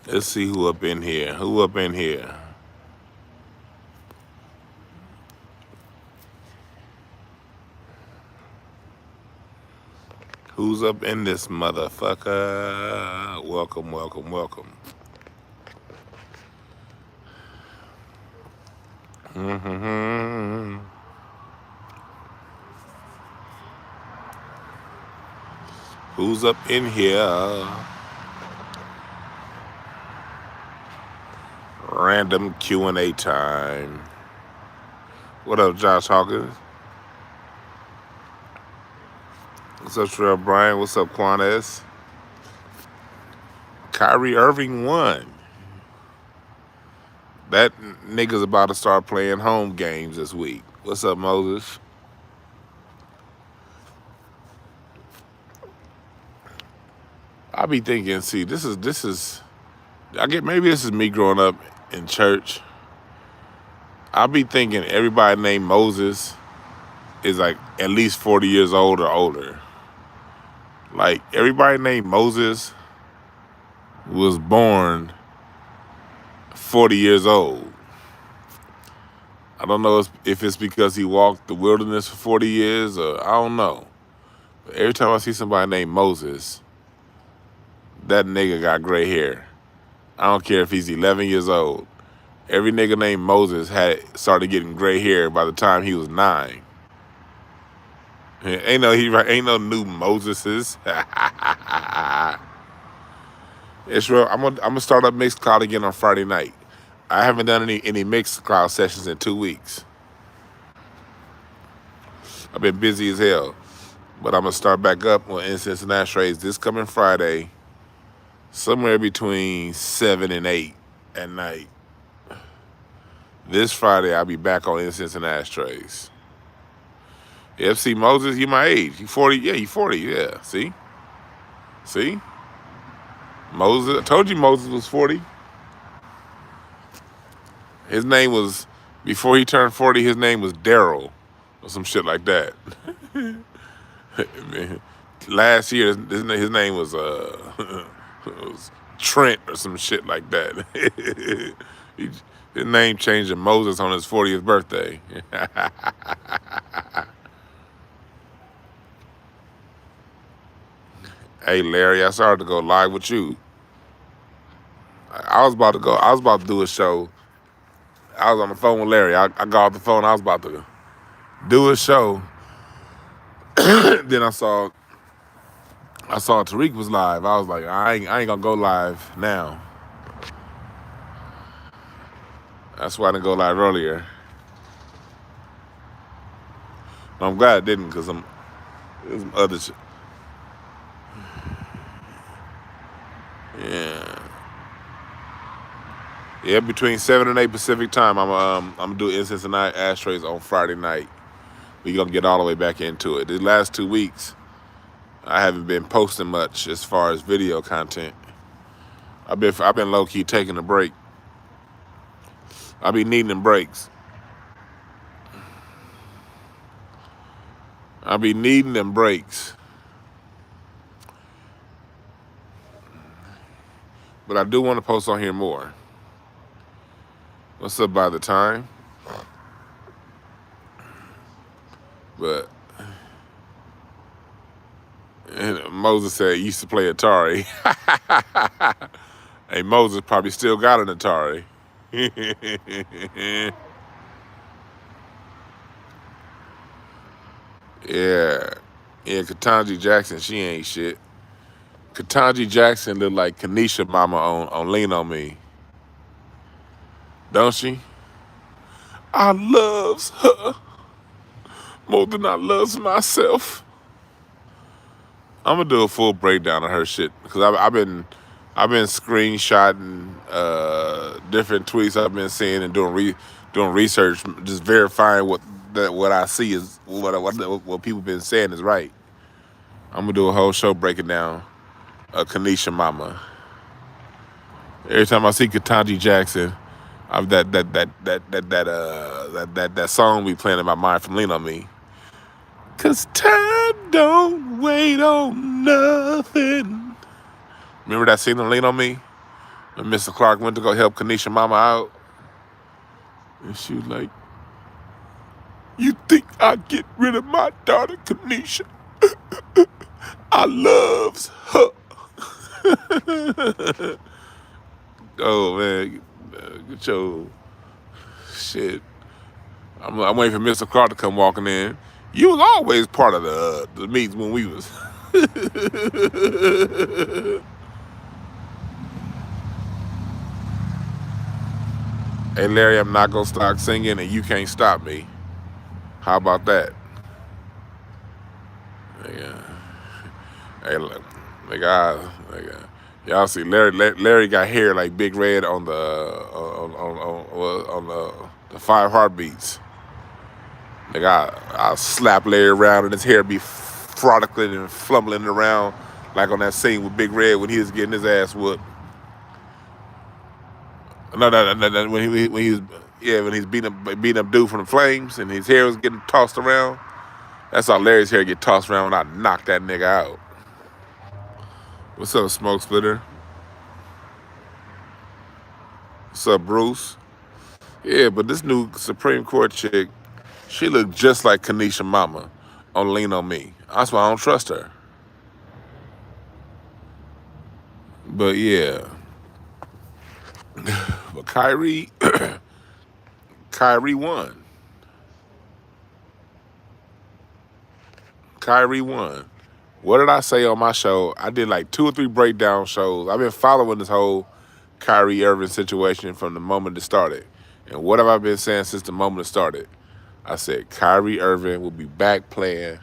Let's see who up in here. Who up in here? Who's up in this motherfucker? Welcome, welcome, welcome. Who's up in here? Random Q&A time. What up, Josh Hawkins? What's up, Terrell Bryan? What's up, Quanez? Kyrie Irving won. That nigga's about to start playing home games this week. What's up, Moses? I be thinking, see, this is. I get maybe this is me growing up in church. I be thinking everybody named Moses is like at least 40 years old or older. Like everybody named Moses was born 40 years old. I don't know if it's because he walked the wilderness for 40 years or I don't know. But every time I see somebody named Moses, that nigga got gray hair. I don't care if he's 11 years old. Every nigga named Moses had started getting gray hair by the time he was 9. Ain't no new Moseses. It's real. I'm gonna start up Mixcloud again on Friday night. I haven't done any Mixcloud sessions in 2 weeks. I've been busy as hell, but I'm gonna start back up on Incense and Ashtrays this coming Friday, somewhere between 7 and 8 at night. This Friday I'll be back on Incense and Ashtrays. FC Moses, you my age. You 40? Yeah, you 40. Yeah. See? Moses. I told you Moses was 40. His name was, before he turned 40, his name was Daryl or some shit like that. Last year, his name was, was Trent or some shit like that. His name changed to Moses on his 40th birthday. Hey, Larry, I started to go live with you. I was about to do a show. I was on the phone with Larry. I got off the phone. I was about to do a show. Then I saw Tariq was live. I was like, I ain't gonna go live now. That's why I didn't go live earlier. I'm glad I didn't, because there's some other shit. Yeah, between 7 and 8 Pacific time, I'm gonna do Incense and Ashtrays on Friday night. We're gonna get all the way back into it. The last 2 weeks, I haven't been posting much as far as video content. I've been low key taking a break. I be needing them breaks. But I do want to post on here more. What's up by the time? But Moses said he used to play Atari. Hey, Moses probably still got an Atari. Yeah, Ketanji Jackson, she ain't shit. Ketanji Jackson look like Kanisha mama on Lean On Me. Don't she? I loves her more than I loves myself. I'm gonna do a full breakdown of her shit because I've been screenshotting different tweets I've been seeing and doing doing research, just verifying what I see is what people been saying is right. I'm gonna do a whole show breaking down Kanisha Mama. Every time I see Ketanji Jackson, that song be playing in my mind from Lean on Me. 'Cause time don't wait on nothing. Remember that scene on Lean on Me? When Mr. Clark went to go help Kanisha Mama out? And she was like, "You think I'd get rid of my daughter, Kanisha? I loves her." Oh, man. Get your shit. I'm waiting for Mr. Clark to come walking in. You was always part of the meets when we was. Hey, Larry, I'm not going to stop singing and you can't stop me. How about that? Yeah. Hey, look. Y'all see Larry got hair like Big Red on the 5 Heartbeats. I'll slap Larry around and his hair be frolicking and flumbling around like on that scene with Big Red when he was getting his ass whooped. No, when he's beating up dude from the Flames and his hair was getting tossed around. That's how Larry's hair get tossed around when I knock that nigga out. What's up, Smoke Splitter? What's up, Bruce? Yeah, but this new Supreme Court chick, she looked just like Kanisha Mama on Lean on Me. That's why I don't trust her. But yeah. But Kyrie won. Kyrie won. What did I say on my show? I did like 2 or 3 breakdown shows. I've been following this whole Kyrie Irving situation from the moment it started. And what have I been saying since the moment it started? I said Kyrie Irving will be back playing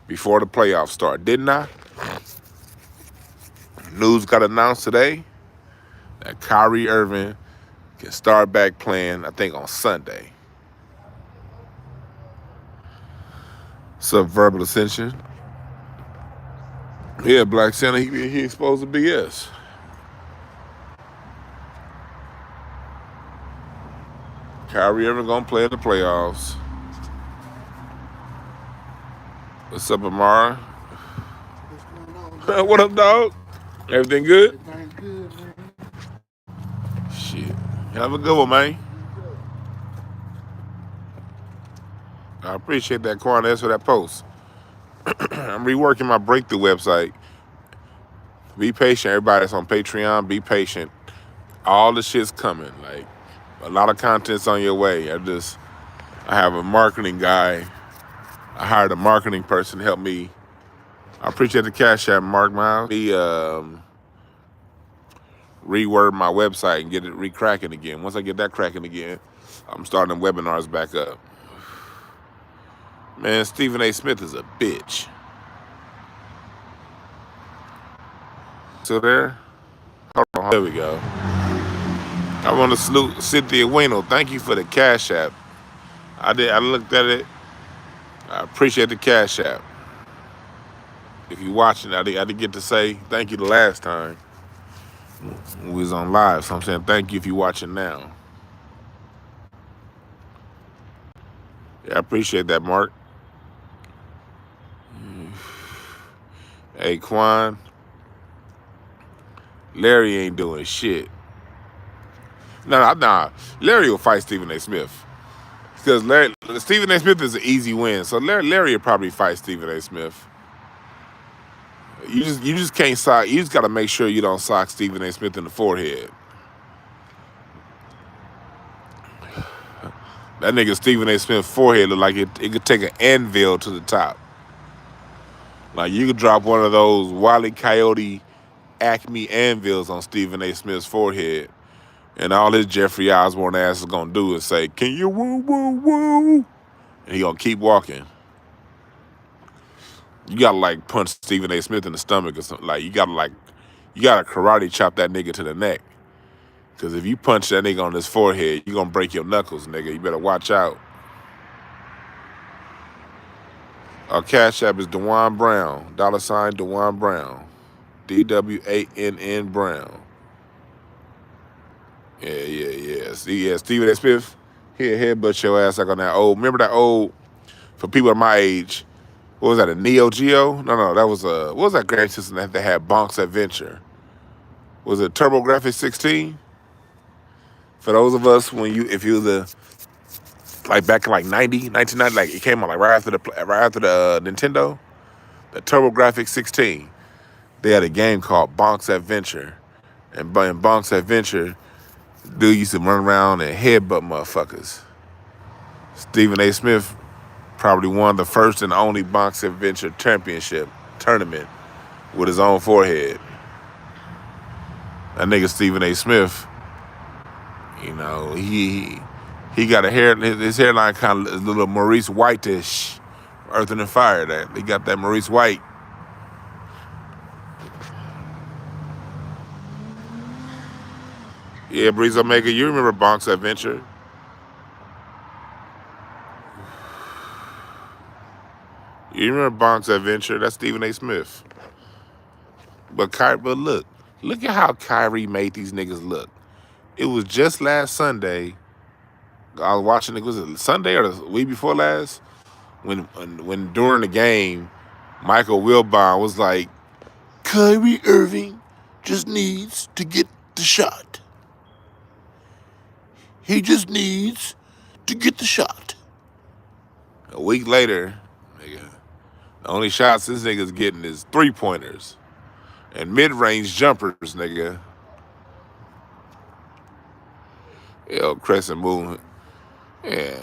before the playoffs start, didn't I? News got announced today that Kyrie Irving can start back playing, I think, on Sunday. Verbal Ascension. Yeah, Black Santa, he's supposed to be, yes. Kyrie Irving gonna play in the playoffs. What's up, Amara? What's going on? What up, dog? Everything good? Everything's good, man. Shit. Have a good one, man. I appreciate that, Quan. For that post. I'm reworking my breakthrough website. Be patient, everybody that's on Patreon. Be patient. All the shit's coming. Like, a lot of content's on your way. I have a marketing guy. I hired a marketing person to help me. I appreciate the Cash App, Mark Miles. Reword my website and get it re-cracking again. Once I get that cracking again, I'm starting webinars back up. Man, Stephen A. Smith is a bitch. Still there? Hold on. There we go. I want to salute Cynthia Wino. Thank you for the Cash App. I looked at it. I appreciate the Cash App. If you're watching, I didn't get to say thank you the last time we was on live. So I'm saying thank you if you're watching now. Yeah, I appreciate that, Mark. Hey, Quan. Larry ain't doing shit. Nah. Larry will fight Stephen A. Smith. Because Stephen A. Smith is an easy win. So Larry will probably fight Stephen A. Smith. You just can't sock. You just got to make sure you don't sock Stephen A. Smith in the forehead. That nigga Stephen A. Smith's forehead look like it could take an anvil to the top. Like you could drop one of those Wile E. Coyote Acme anvils on Stephen A. Smith's forehead, and all his Jeffrey Osborne ass is gonna do is say, "Can you woo woo woo?" And he gonna keep walking. You gotta like punch Stephen A. Smith in the stomach or something. Like you gotta karate chop that nigga to the neck. Because if you punch that nigga on his forehead, you're going to break your knuckles, nigga. You better watch out. Our Cash App is DwannBrown. $ DwannBrown. DWANN Brown. Yeah. Stephen A. Smith, headbutt your ass like on that old. Remember that old, for people of my age, what was that, a Neo Geo? No, that was what was that grand system that had Bonk's Adventure? Was it TurboGrafx 16? For those of us, if you was like back in like 1990, like it came out like right after the Nintendo, the TurboGrafx 16, they had a game called Bonk's Adventure. And in Bonk's Adventure, dude used to run around and headbutt motherfuckers. Stephen A. Smith probably won the first and only Bonk's Adventure championship tournament with his own forehead. That nigga Stephen A. Smith, you know, he got a hair, his hairline kind of a little Maurice White-ish, Earth and Fire. That he got that Maurice White. Yeah, Breeze Omega, you remember Bonk's Adventure? You remember Bonk's Adventure? That's Stephen A. Smith. But look at how Kyrie made these niggas look. It was just last Sunday. I was watching it. Was it Sunday or the week before last? When during the game, Michael Wilbon was like, Kyrie Irving just needs to get the shot. He just needs to get the shot. A week later, nigga, the only shots this nigga's getting is 3-pointers and mid-range jumpers, nigga. Yo, crescent movement. Yeah.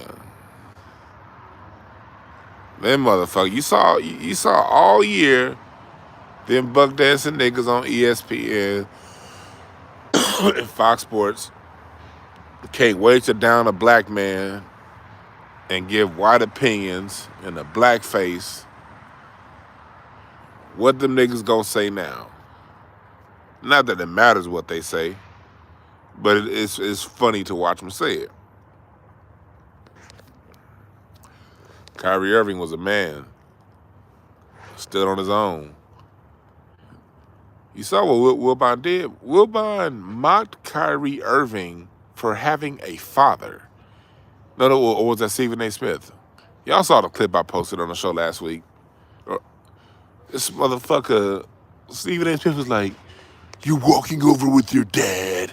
Them motherfucker, you saw all year them buck dancing niggas on ESPN and Fox Sports can't wait to down a black man and give white opinions in a black face. What them niggas gonna say now? Not that it matters what they say, but it's funny to watch them say it. Kyrie Irving was a man. Stood on his own. You saw what Wilbon did? Wilbon mocked Kyrie Irving for having a father. No, or was that Stephen A. Smith? Y'all saw the clip I posted on the show last week. This motherfucker, Stephen A. Smith was like, you walking over with your dad.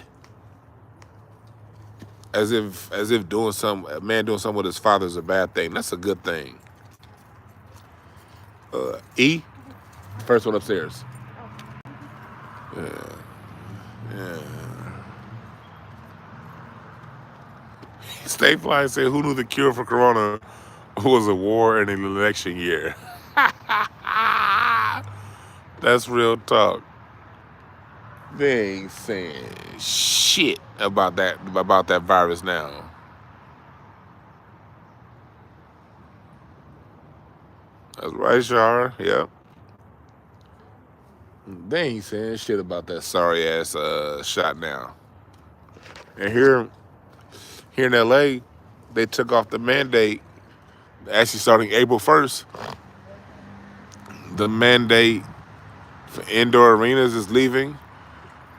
As if a man doing something with his father is a bad thing. That's a good thing. E, first one upstairs. Yeah. Stay Fly said, who knew the cure for corona was a war and an election year? That's real talk. They ain't saying shit about that virus now. That's right, Shar. Yep. They ain't saying shit about that sorry ass shot now. And here in LA, they took off the mandate. Actually, starting April 1st, the mandate for indoor arenas is leaving.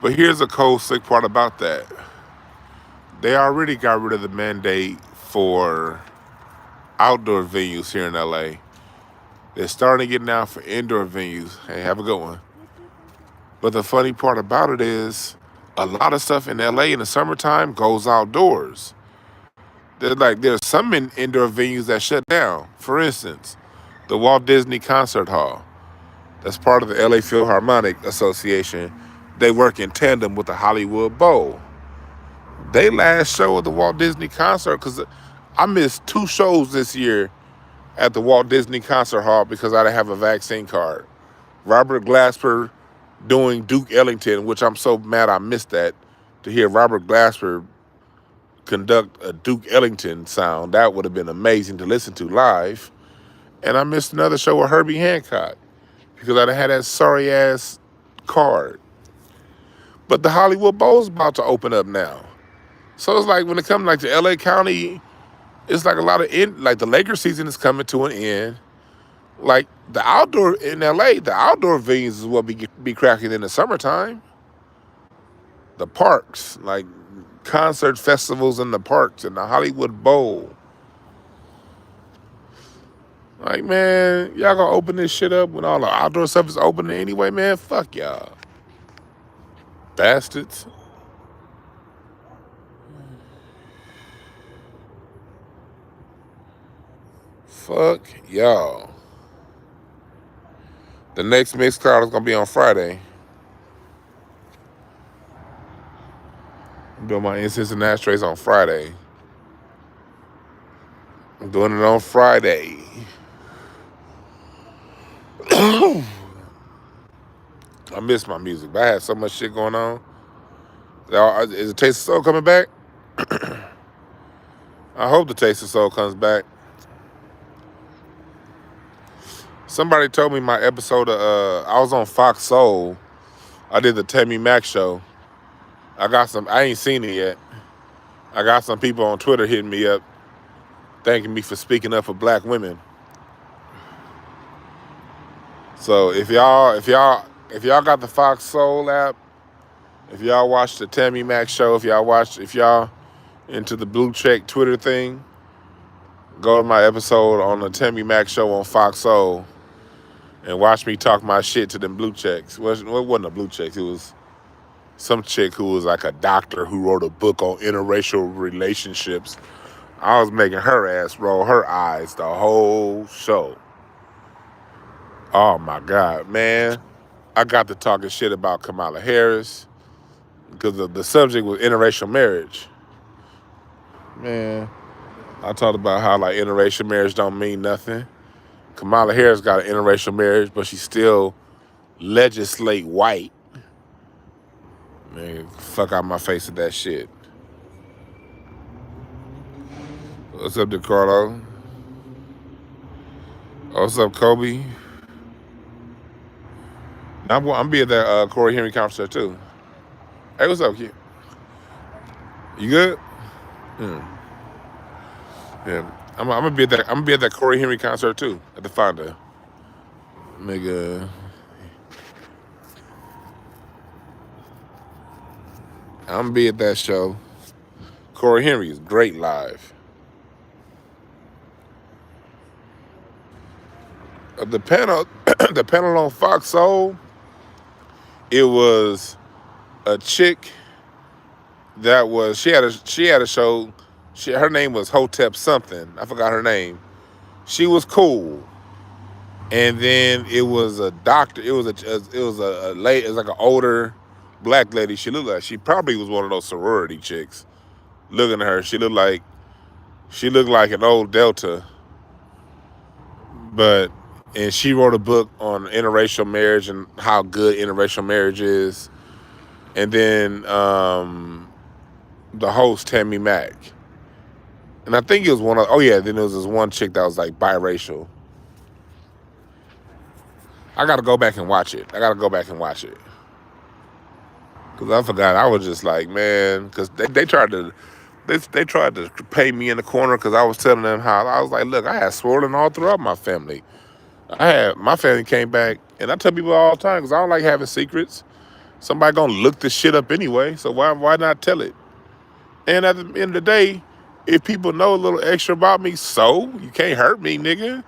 But here's a cold, sick part about that. They already got rid of the mandate for outdoor venues here in LA. They're starting to get now for indoor venues. Hey, have a good one. But the funny part about it is a lot of stuff in LA in the summertime goes outdoors. There's some indoor venues that shut down. For instance, the Walt Disney Concert Hall. That's part of the LA Philharmonic Association. They work in tandem with the Hollywood Bowl. They last show at the Walt Disney Concert, because I missed 2 shows this year at the Walt Disney Concert Hall because I didn't have a vaccine card. Robert Glasper doing Duke Ellington, which I'm so mad I missed that, to hear Robert Glasper conduct a Duke Ellington sound. That would have been amazing to listen to live. And I missed another show with Herbie Hancock because I had that sorry ass card. But the Hollywood Bowl's about to open up now. So it's like when it comes like to LA County, it's like a lot of like the Lakers season is coming to an end. Like the outdoor in LA, the outdoor venues is what be cracking in the summertime. The parks, like concert festivals in the parks and the Hollywood Bowl. Like, man, y'all gonna open this shit up when all the outdoor stuff is opening anyway, man? Fuck y'all. Bastards. Fuck y'all. The next mixed card is gonna be on Friday. I'm doing my incense and ashtrays on Friday. I'm doing it on Friday. I miss my music, but I had so much shit going on. Is the Taste of Soul coming back? I hope the Taste of Soul comes back. Somebody told me my episode of, I was on Fox Soul. I did the Tammy Mack show. I ain't seen it yet. I got some people on Twitter hitting me up, thanking me for speaking up for black women. So if y'all got the Fox Soul app, if y'all watch the Tammy Mack show, if y'all into the blue check Twitter thing, go to my episode on the Tammy Mack show on Fox Soul and watch me talk my shit to them blue checks. Well, it wasn't a blue checks. It was some chick who was like a doctor who wrote a book on interracial relationships. I was making her ass roll her eyes the whole show. Oh my God, man. I got to talking shit about Kamala Harris because the subject was interracial marriage. Man, I talked about how like interracial marriage don't mean nothing. Kamala Harris got an interracial marriage, but she still legislate white. Man, fuck out my face with that shit. What's up, DeCarlo? What's up, Kobe? I'm be at that Corey Henry concert too. Hey, what's up, kid? You good? Yeah, I'm gonna be at that Corey Henry concert too at the Fonda. Nigga, I'm gonna be at that show. Corey Henry is great live. The panel, the panel on Fox Soul, it was a chick that was she had a show. Her name was Hotep something. I forgot her name. She was cool. And then it was a doctor. It was a lady. It was like an older black lady. She probably was one of those sorority chicks. Looking at her, she looked like an old Delta. And she wrote a book on interracial marriage and how good interracial marriage is. And then the host, Tammy Mack. And I think it was then there was this one chick that was like biracial. I gotta go back and watch it. Because I forgot. I was just like, man, because they tried to pay me in the corner because I was telling them how, I was like, look, I had swirling all throughout my family. My family came back, and I tell people all the time because I don't like having secrets. Somebody gonna look this shit up anyway, so why not tell it? And at the end of the day, if people know a little extra about me, so you can't hurt me, nigga.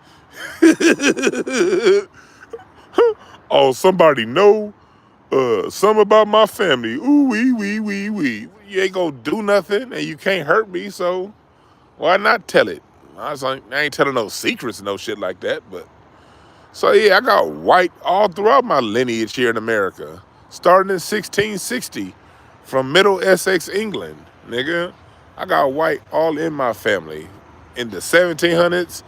Oh, somebody know something about my family. Ooh, wee. You ain't gonna do nothing, and you can't hurt me, so why not tell it? I was like, I ain't telling no secrets and no shit like that, but. So yeah, I got white all throughout my lineage here in America. Starting in 1660 from Middle Essex, England, nigga. I got white all in my family. In the 1700s,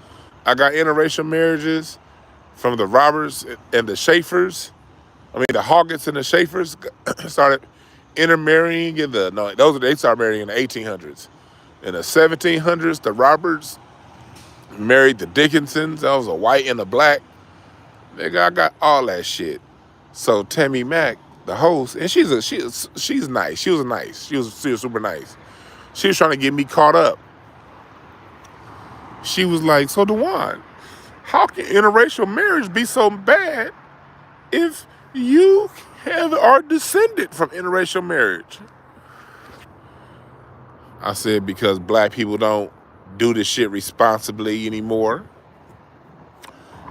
I got interracial marriages from the Roberts and the Schaeffers. The Hoggets and the Schaeffers started intermarrying they started marrying in the 1800s. In the 1700s, the Roberts married the Dickinsons. That was a white and a black. Nigga, I got all that shit. So Tammy Mack the host, and she's nice. She was nice. She was super nice. She was trying to get me caught up. She was like, "So Dwan, how can interracial marriage be so bad if you are descended from interracial marriage?" I said, "Because black people don't do this shit responsibly anymore."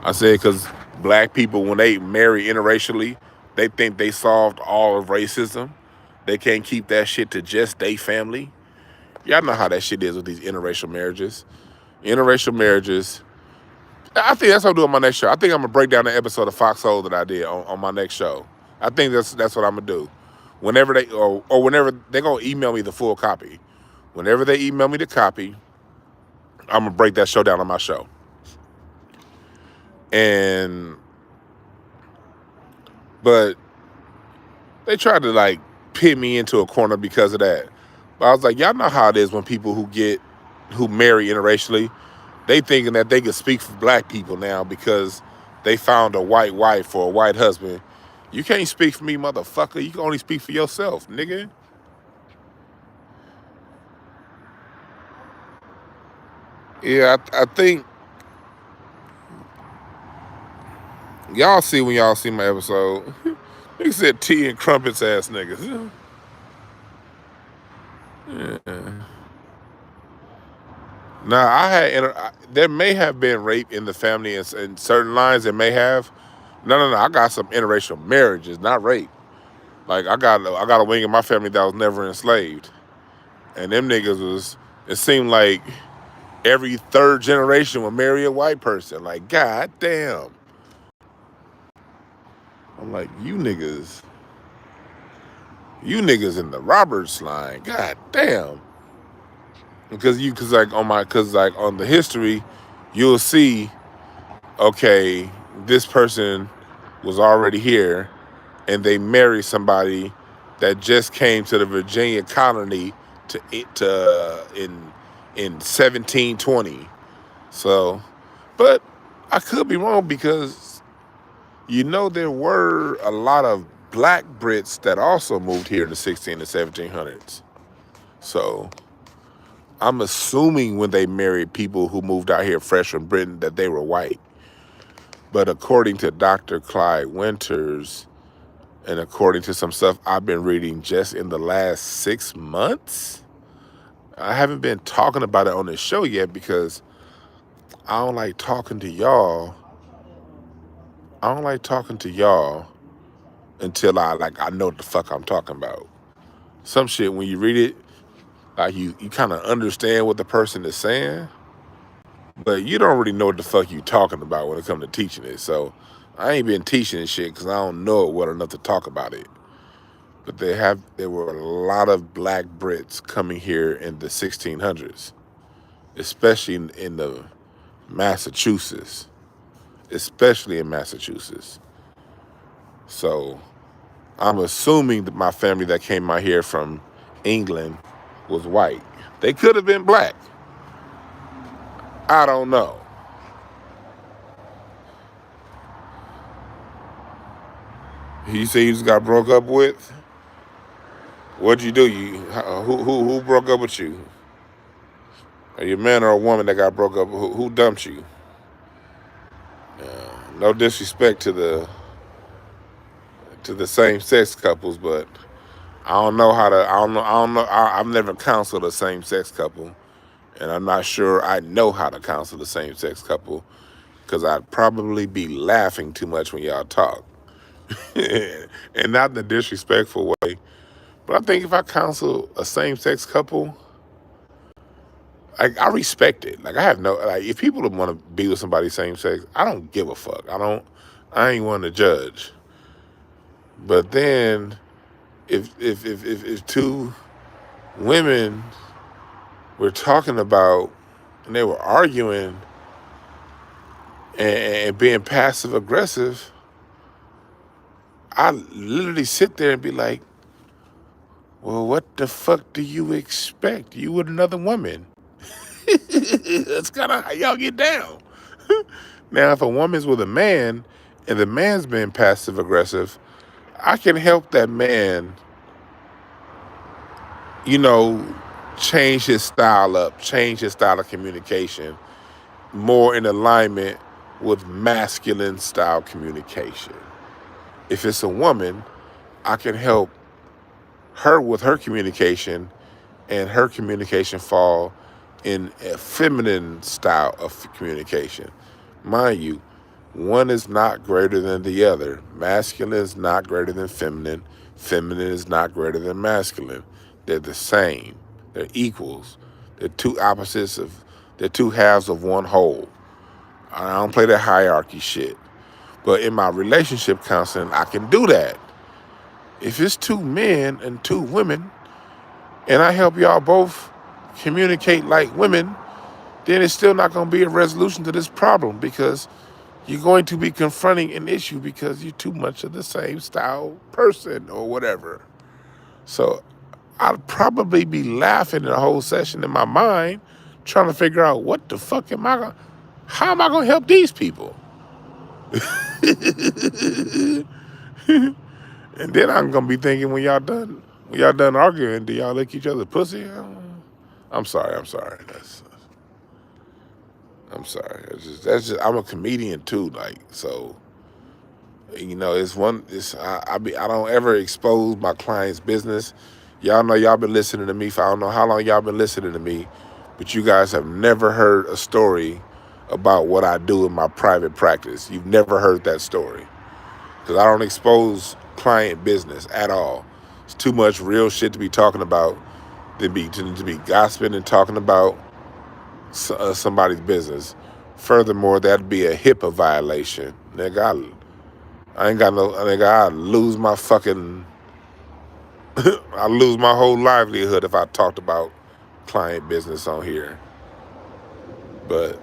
I said, "Because black people, when they marry interracially, they think they solved all of racism. They can't keep that shit to just their family." Y'all know how that shit is with these interracial marriages. Interracial marriages. I think that's what I'm doing on my next show. I think I'm gonna break down the episode of Foxhole that I did on my next show. I think that's what I'm gonna do. Whenever they or whenever they're gonna email me the full copy. Whenever they email me the copy, I'm gonna break that show down on my show. But they tried to like pin me into a corner because of that. But I was like, y'all know how it is when people who marry interracially, they thinking that they can speak for black people now because they found a white wife or a white husband. You can't speak for me, motherfucker. You can only speak for yourself, nigga. Yeah, I think y'all see when y'all see my episode. Nigga said tea and crumpets ass niggas. Yeah. Now there may have been rape in the family in certain lines. There may have. No. I got some interracial marriages, not rape. Like I got a wing in my family that was never enslaved, and them niggas was. It seemed like every third generation would marry a white person. Like, god damn. I'm like, you niggas in the Roberts line. God damn. Because on the history, you'll see, okay, this person was already here, and they married somebody that just came to the Virginia colony in 1720. So, but I could be wrong because there were a lot of black Brits that also moved here in the 16 and 1700s. So I'm assuming when they married people who moved out here fresh from Britain that they were white. But according to Dr. Clyde Winters, and according to some stuff I've been reading just in the last 6 months, I haven't been talking about it on this show yet because I don't like talking to y'all. I don't like talking to y'all until I know what the fuck I'm talking about. Some shit, when you read it, like you kind of understand what the person is saying, but you don't really know what the fuck you talking about when it comes to teaching it. So I ain't been teaching this shit because I don't know it well enough to talk about it. But there were a lot of black Brits coming here in the 1600s, especially in the Massachusetts, So I'm assuming that my family that came out here from England was white. They could have been black. I don't know. You say you just got broke up with? What'd you do? Who broke up with you? Are you a man or a woman that got broke up? Who dumped you? No disrespect to the same-sex couples, but I don't know. I've never counseled a same-sex couple, and I'm not sure I know how to counsel a same-sex couple because I'd probably be laughing too much when y'all talk. And not in a disrespectful way, but I think if I counsel a same-sex couple, I respect it. Like I have if people want to be with somebody same sex, I don't give a fuck. I ain't one to judge. But then if two women were talking about and they were arguing and being passive aggressive, I literally sit there and be like, well, what the fuck do you expect? You with another woman. That's kind of how y'all get down. Now, if a woman's with a man and the man's being passive aggressive, I can help that man, you know, change his style up, change his style of communication more in alignment with masculine style communication. If it's a woman, I can help her with her communication and her communication fall in a feminine style of communication. Mind you, one is not greater than the other. Masculine is not greater than feminine. Feminine is not greater than masculine. They're the same. They're equals. They're two opposites of, they're two halves of one whole. I don't play that hierarchy shit. But in my relationship counseling, I can do that. If it's two men and two women, and I help y'all both communicate like women, then it's still not going to be a resolution to this problem, because you're going to be confronting an issue because you're too much of the same style person or whatever. So I'd probably be laughing the whole session in my mind, trying to figure out what the fuck how am I going to help these people? And then I'm going to be thinking, when y'all done arguing, do y'all lick each other pussy? I'm sorry. I'm sorry. That's just, I'm a comedian too, like, so, you know, I don't ever expose my client's business. Y'all know y'all been listening to me for, I don't know how long y'all been listening to me, but you guys have never heard a story about what I do in my private practice. You've never heard that story, because I don't expose client business at all. It's too much real shit to be talking about to be gossiping and talking about somebody's business. Furthermore, that'd be a HIPAA violation. Nigga, I ain't got no, nigga, I lose my fucking, I lose my whole livelihood if I talked about client business on here. But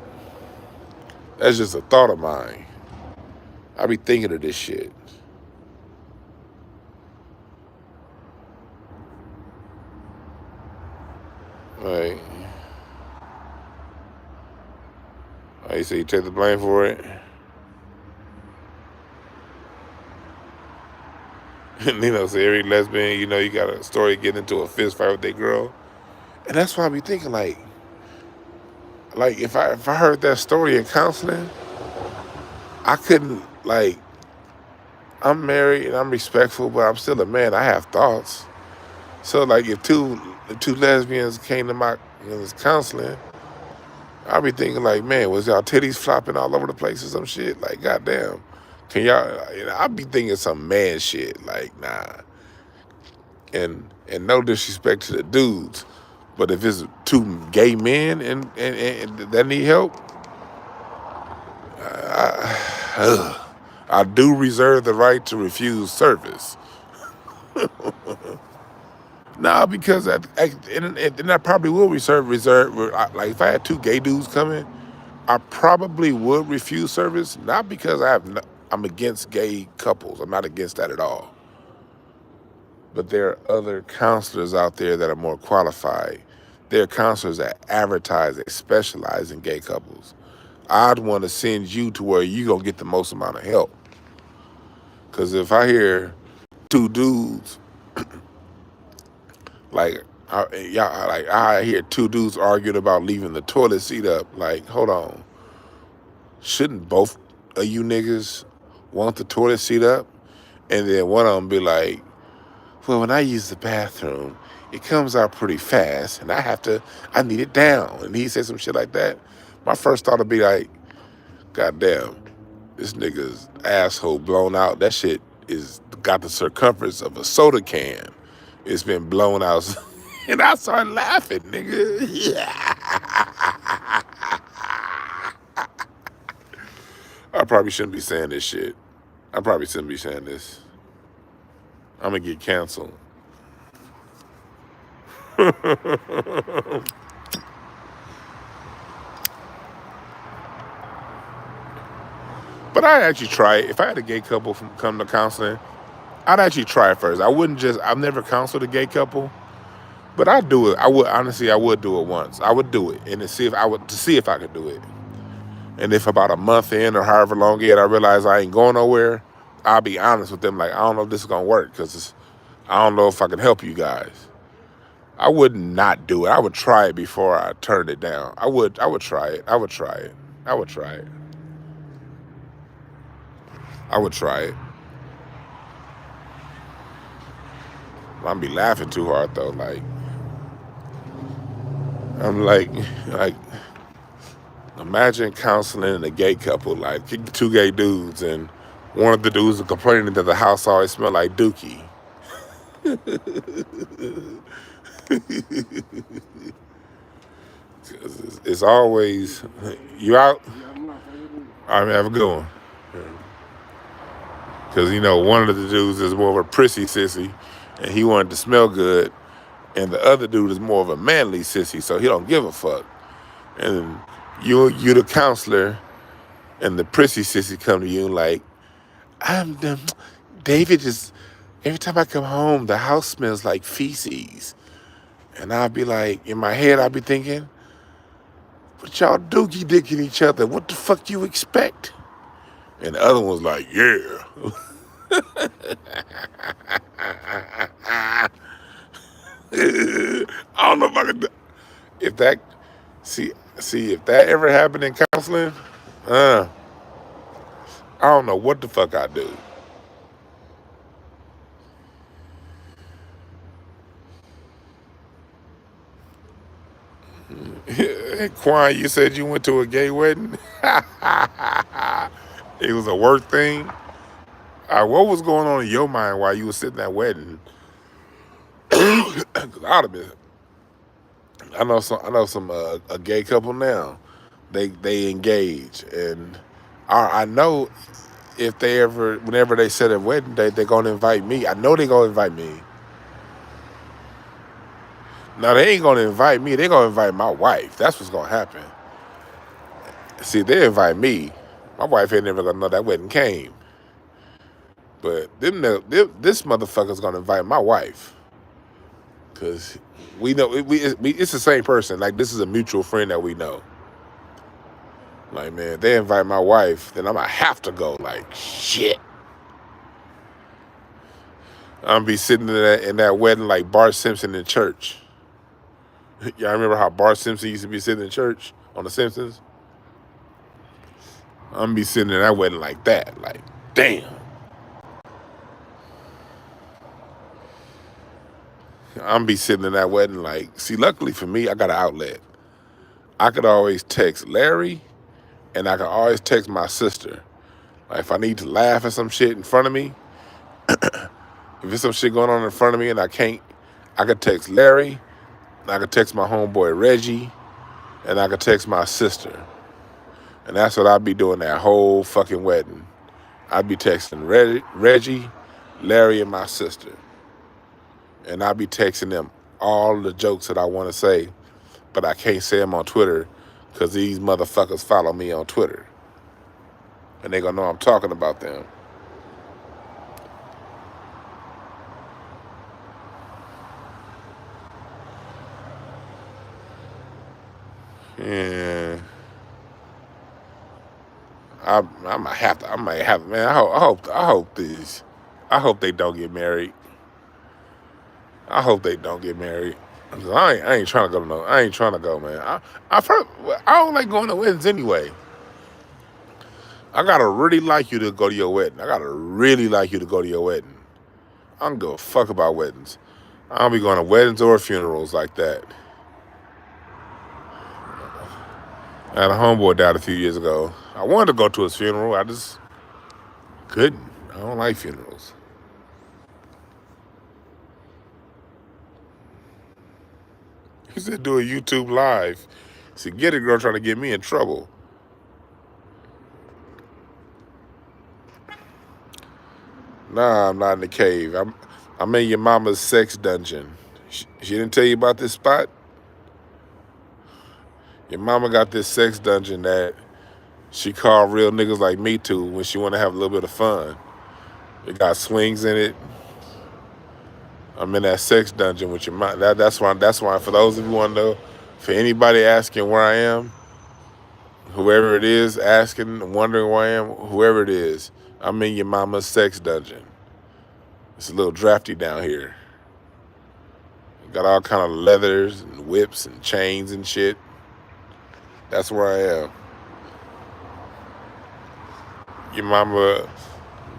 that's just a thought of mine. I be thinking of this shit. Like, you say you take the blame for it? You say every lesbian, you got a story getting into a fist fight with their girl. And that's why I be thinking, like if I heard that story in counseling, I couldn't, like, I'm married and I'm respectful, but I'm still a man. I have thoughts. So, like, if two lesbians came to my counseling, I'd be thinking, like, man, was y'all titties flopping all over the place or some shit? Like, goddamn. Can y'all, I'd be thinking some man shit. Like, nah. And no disrespect to the dudes, but if it's two gay men and that need help, I do reserve the right to refuse service. Nah, because and I probably will reserve, like, if I had two gay dudes coming, I probably would refuse service, not because I'm against gay couples. I'm not against that at all. But there are other counselors out there that are more qualified. There are counselors that advertise, that specialize in gay couples. I'd want to send you to where you gonna get the most amount of help. Because if I hear two dudes, I hear two dudes arguing about leaving the toilet seat up. Like, hold on. Shouldn't both of you niggas want the toilet seat up? And then one of them be like, well, when I use the bathroom, it comes out pretty fast, and I need it down. And he said some shit like that. My first thought would be like, goddamn, this nigga's asshole blown out. That shit got the circumference of a soda can. It's been blown out. And I started laughing, nigga. I probably shouldn't be saying this shit. I probably shouldn't be saying this. I'm gonna get canceled. But I'd actually try it. If I had a gay couple come to counseling, I'd actually try it first. I've never counseled a gay couple, but I'd do it. I would do it once. I would do it and to see if I could do it. And if about a month in or however long in I realize I ain't going nowhere, I'll be honest with them, like, I don't know if this is gonna work because I don't know if I can help you guys. I would not do it. I would try it before I turned it down. I would try it. I would try it. I would try it. I would try it. I'm be laughing too hard though. Like, I'm like, imagine counseling a gay couple, like two gay dudes, and one of the dudes is complaining that the house always smell like dookie. It's always, you out? I mean, have a good one. Because, you know, one of the dudes is more of a prissy sissy, and he wanted to smell good, and the other dude is more of a manly sissy, so he don't give a fuck. And you the counselor, and the prissy sissy come to you like, David is, every time I come home, the house smells like feces. And I'd be like, in my head, I'd be thinking, what y'all dookie dicking each other? What the fuck you expect? And the other one's like, yeah. I don't know if I could. If that, see, if that ever happened in counseling, I don't know what the fuck I'd do. Quan, you said you went to a gay wedding? It was a work thing? What was going on in your mind while you were sitting at that wedding? Cause I'd have been. I know some a gay couple now. They engage, and I know if they ever, whenever they set a wedding date, they're gonna invite me. I know they're gonna invite me. No, they ain't gonna invite me. They're gonna invite my wife. That's what's gonna happen. See, they invite me. My wife ain't never gonna know that wedding came. But this motherfucker's gonna invite my wife. Cause we know it's the same person. Like, this is a mutual friend that we know. Like, man, they invite my wife, then I'm gonna have to go. Like, shit. I'm gonna be sitting in that wedding like Bart Simpson in church. Y'all remember how Bart Simpson used to be sitting in church on The Simpsons? I'm gonna be sitting in that wedding like that. Like, damn. I'm gonna be sitting in that wedding like, see, luckily for me, I got an outlet. I could always text Larry, and I could always text my sister. Like, if I need to laugh at some shit in front of me, if there's some shit going on in front of me and I can't, I could text Larry, I could text my homeboy Reggie, and I could text my sister. And that's what I'd be doing that whole fucking wedding. I'd be texting Reggie, Larry, and my sister. And I'd be texting them all the jokes that I want to say, but I can't say them on Twitter because these motherfuckers follow me on Twitter. And they gonna know I'm talking about them. Yeah. I might have, man. I hope they don't get married. I hope they don't get married. I ain't trying to go to no. I ain't trying to go, man. I don't like going to weddings anyway. I gotta really like you to go to your wedding. I gotta really like you to go to your wedding. I don't give a fuck about weddings. I don't be going to weddings or funerals like that. I had a homeboy died a few years ago. I wanted to go to his funeral. I just couldn't. I don't like funerals. He said do a YouTube live. He said, get it, girl, trying to get me in trouble. Nah, I'm not in the cave. I'm in your mama's sex dungeon. She didn't tell you about this spot? Your mama got this sex dungeon that she called real niggas like me to when she want to have a little bit of fun. It got swings in it. I'm in that sex dungeon with your mom. That's why. For those of you who want to know, for anybody asking where I am, whoever it is asking, wondering where I am, whoever it is, I'm in your mama's sex dungeon. It's a little drafty down here. Got all kind of leathers and whips and chains and shit. That's where I am. Your mama,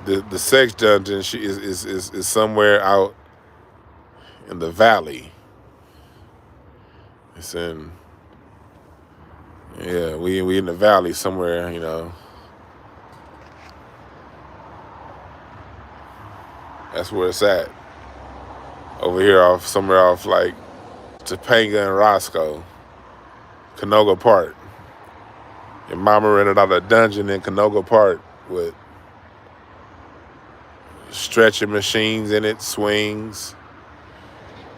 the sex dungeon, she is somewhere out in the valley. It's in, yeah, we in the valley somewhere, you know. That's where it's at. Over here somewhere off like Topanga and Roscoe, Canoga Park. Your mama rented out a dungeon in Canoga Park with stretching machines in it, swings.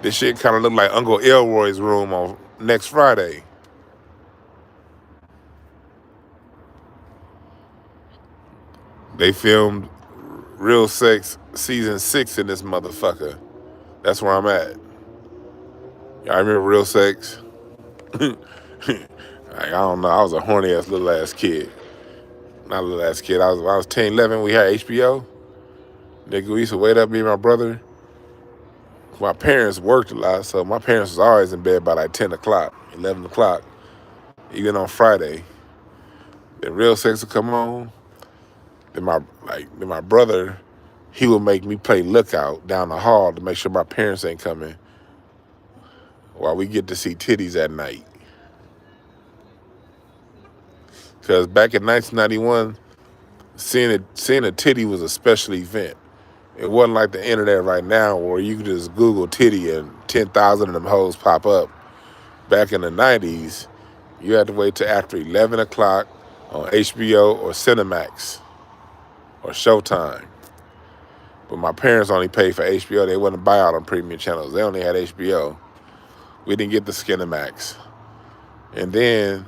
This shit kind of looked like Uncle Elroy's room on next Friday. They filmed Real Sex season 6 in this motherfucker. That's where I'm at. Y'all remember Real Sex? I don't know. I was a horny ass little ass kid. Not a little ass kid. I was 10, 11. We had HBO. Nigga, we used to wait up, me and my brother. My parents worked a lot, so my parents was always in bed by like 10 o'clock, 11 o'clock, even on Friday. Then Real Sex would come on. Then my brother, he would make me play lookout down the hall to make sure my parents ain't coming while we get to see titties at night. Because back in 1991, seeing a titty was a special event. It wasn't like the internet right now where you could just Google titty and 10,000 of them hoes pop up. Back in the 90s, you had to wait till after 11 o'clock on HBO or Cinemax or Showtime. But my parents only paid for HBO. They wouldn't buy out on premium channels. They only had HBO. We didn't get the Cinemax. And then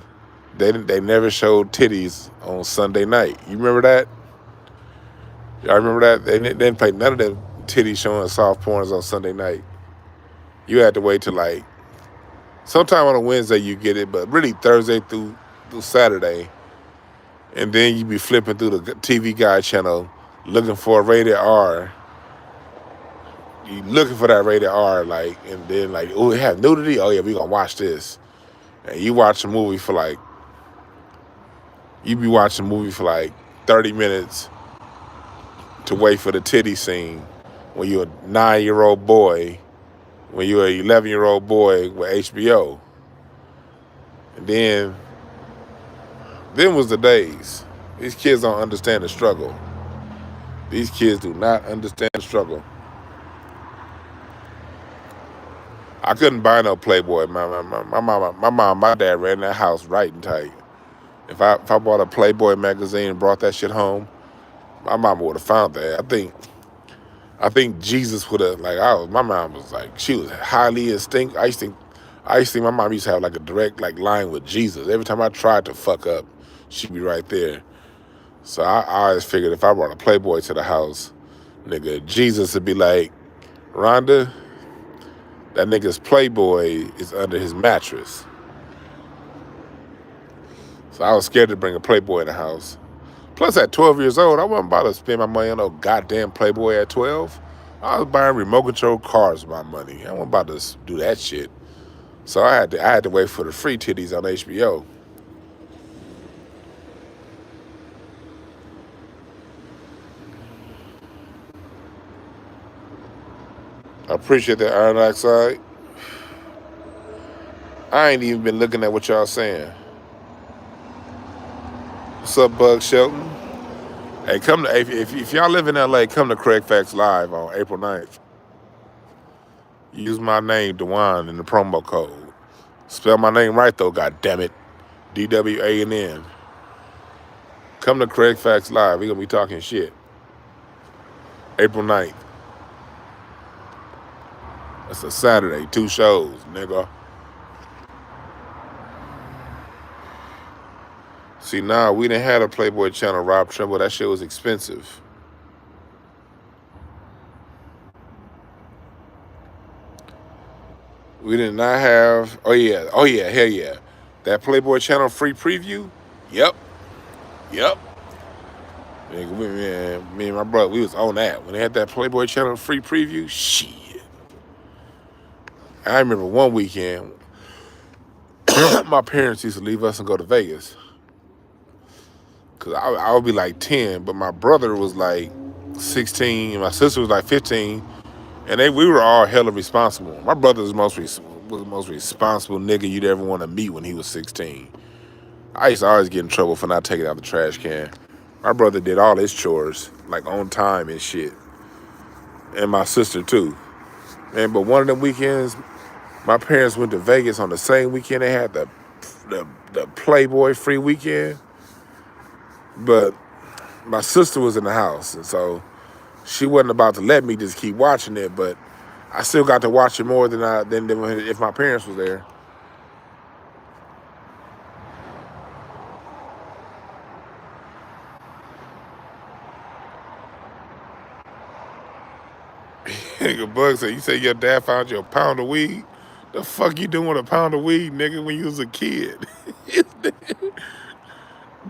they never showed titties on Sunday night. You remember that? Y'all remember that? They didn't play none of them titties showing soft porns on Sunday night. You had to wait till like, sometime on a Wednesday you get it, but really Thursday through Saturday. And then you be flipping through the TV Guide channel looking for a rated R. You looking for that rated R, like, and then like, oh, it have nudity? Oh yeah, we gonna watch this. And you watch a movie for like, you be watching a movie for like 30 minutes to wait for the titty scene when you're a 9-year-old boy, when you're an 11-year-old boy with HBO. And then was the days. These kids don't understand the struggle. These kids do not understand the struggle. I couldn't buy no Playboy. My dad ran that house right and tight. If I bought a Playboy magazine and brought that shit home, my mama would have found that. I think Jesus would have, like, my mom was like, she was highly instinct. I used to think my mom used to have like a direct like line with Jesus. Every time I tried to fuck up, she'd be right there. So I always figured if I brought a Playboy to the house, nigga, Jesus would be like, Rhonda, that nigga's Playboy is under his mattress. So I was scared to bring a Playboy in the house. Plus, at 12 years old, I wasn't about to spend my money on no goddamn Playboy at 12. I was buying remote control cars with my money. I wasn't about to do that shit. So I had to wait for the free titties on HBO. I appreciate that iron oxide. I ain't even been looking at what y'all saying. What's up, Bug Shelton? Hey, if y'all live in LA, come to Craig Facts Live on April 9th. Use my name, Dwan, in the promo code. Spell my name right though, goddammit. DWANN. Come to Craig Facts Live. We're gonna be talking shit. April 9th. That's a Saturday, 2 shows, nigga. See, now we didn't have a Playboy channel, Rob Trimble. That shit was expensive. We did not have, oh yeah, hell yeah. That Playboy channel free preview? Yep. Nigga, me and my brother, we was on that. When they had that Playboy Channel free preview, shit. I remember one weekend, my parents used to leave us and go to Vegas. Cause I would be like 10, but my brother was like 16, and my sister was like 15, and we were all hella responsible. My brother was the most responsible nigga you'd ever want to meet when he was 16. I used to always get in trouble for not taking out the trash can. My brother did all his chores, like on time and shit. And my sister too. And but one of them weekends, my parents went to Vegas on the same weekend they had the Playboy free weekend. But my sister was in the house, and so she wasn't about to let me just keep watching it, but I still got to watch it more than if my parents was there. Nigga Bug said, you say your dad found you a pound of weed? The fuck you doing with a pound of weed, nigga, when you was a kid?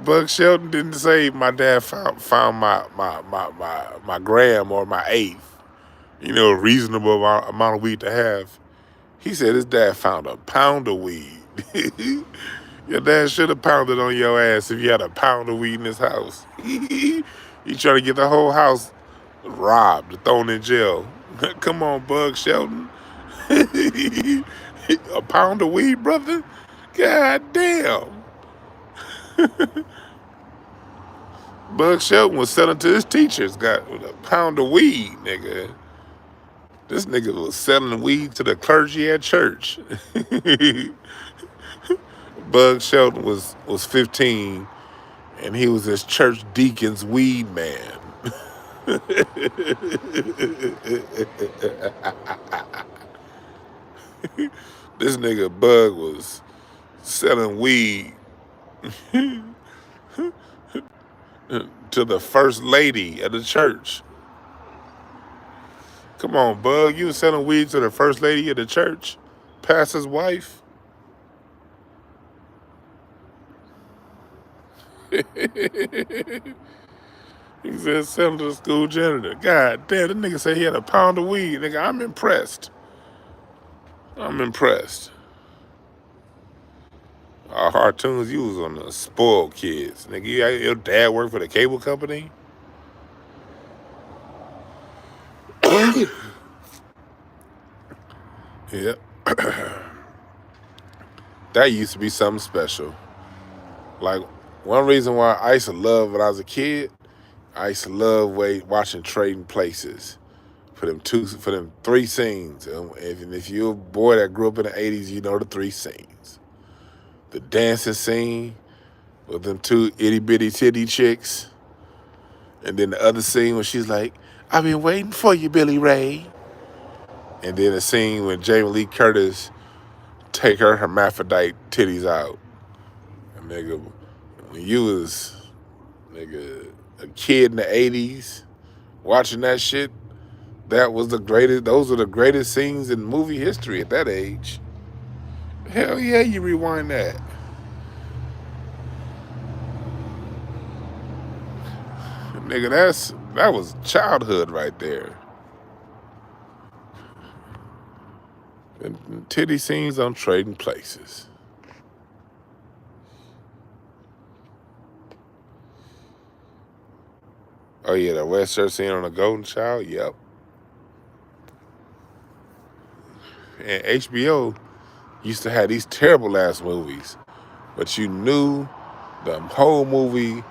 Bug Shelton didn't say my dad found my gram or my eighth, a reasonable amount of weed to have. He said his dad found a pound of weed. Your dad should have pounded on your ass if you had a pound of weed in his house. You trying to get the whole house robbed, thrown in jail. Come on, Bug Shelton. A pound of weed, brother? God damn. Bug Shelton was selling to his teachers, got a pound of weed, nigga. This nigga was selling weed to the clergy at church. Bug Shelton was 15, and he was his church deacon's weed man. This nigga Bug was selling weed to the first lady of the church. Come on, Bug, you was selling weed to the first lady of the church, pastor's wife. He said selling to the school janitor. God damn, that nigga said he had a pound of weed. Nigga, I'm impressed. Our cartoons, you was on the spoiled kids. Nigga, your dad worked for the cable company? Yep. That used to be something special. Like, one reason why I used to love when I was a kid, I used to love watching Trading Places for them three scenes. And if you're a boy that grew up in the 80s, you know the three scenes. The dancing scene with them two itty bitty titty chicks. And then the other scene when she's like, I've been waiting for you, Billy Ray. And then a scene when Jamie Lee Curtis take her hermaphrodite titties out. And nigga, when you was a kid in the 80s watching that shit, those are the greatest scenes in movie history at that age. Hell yeah, you rewind that. Nigga, that was childhood right there. And titty scenes on Trading Places. Oh yeah, the West Church scene on the Golden Child? Yep. And HBO used to have these terrible ass movies. But you knew the whole movie,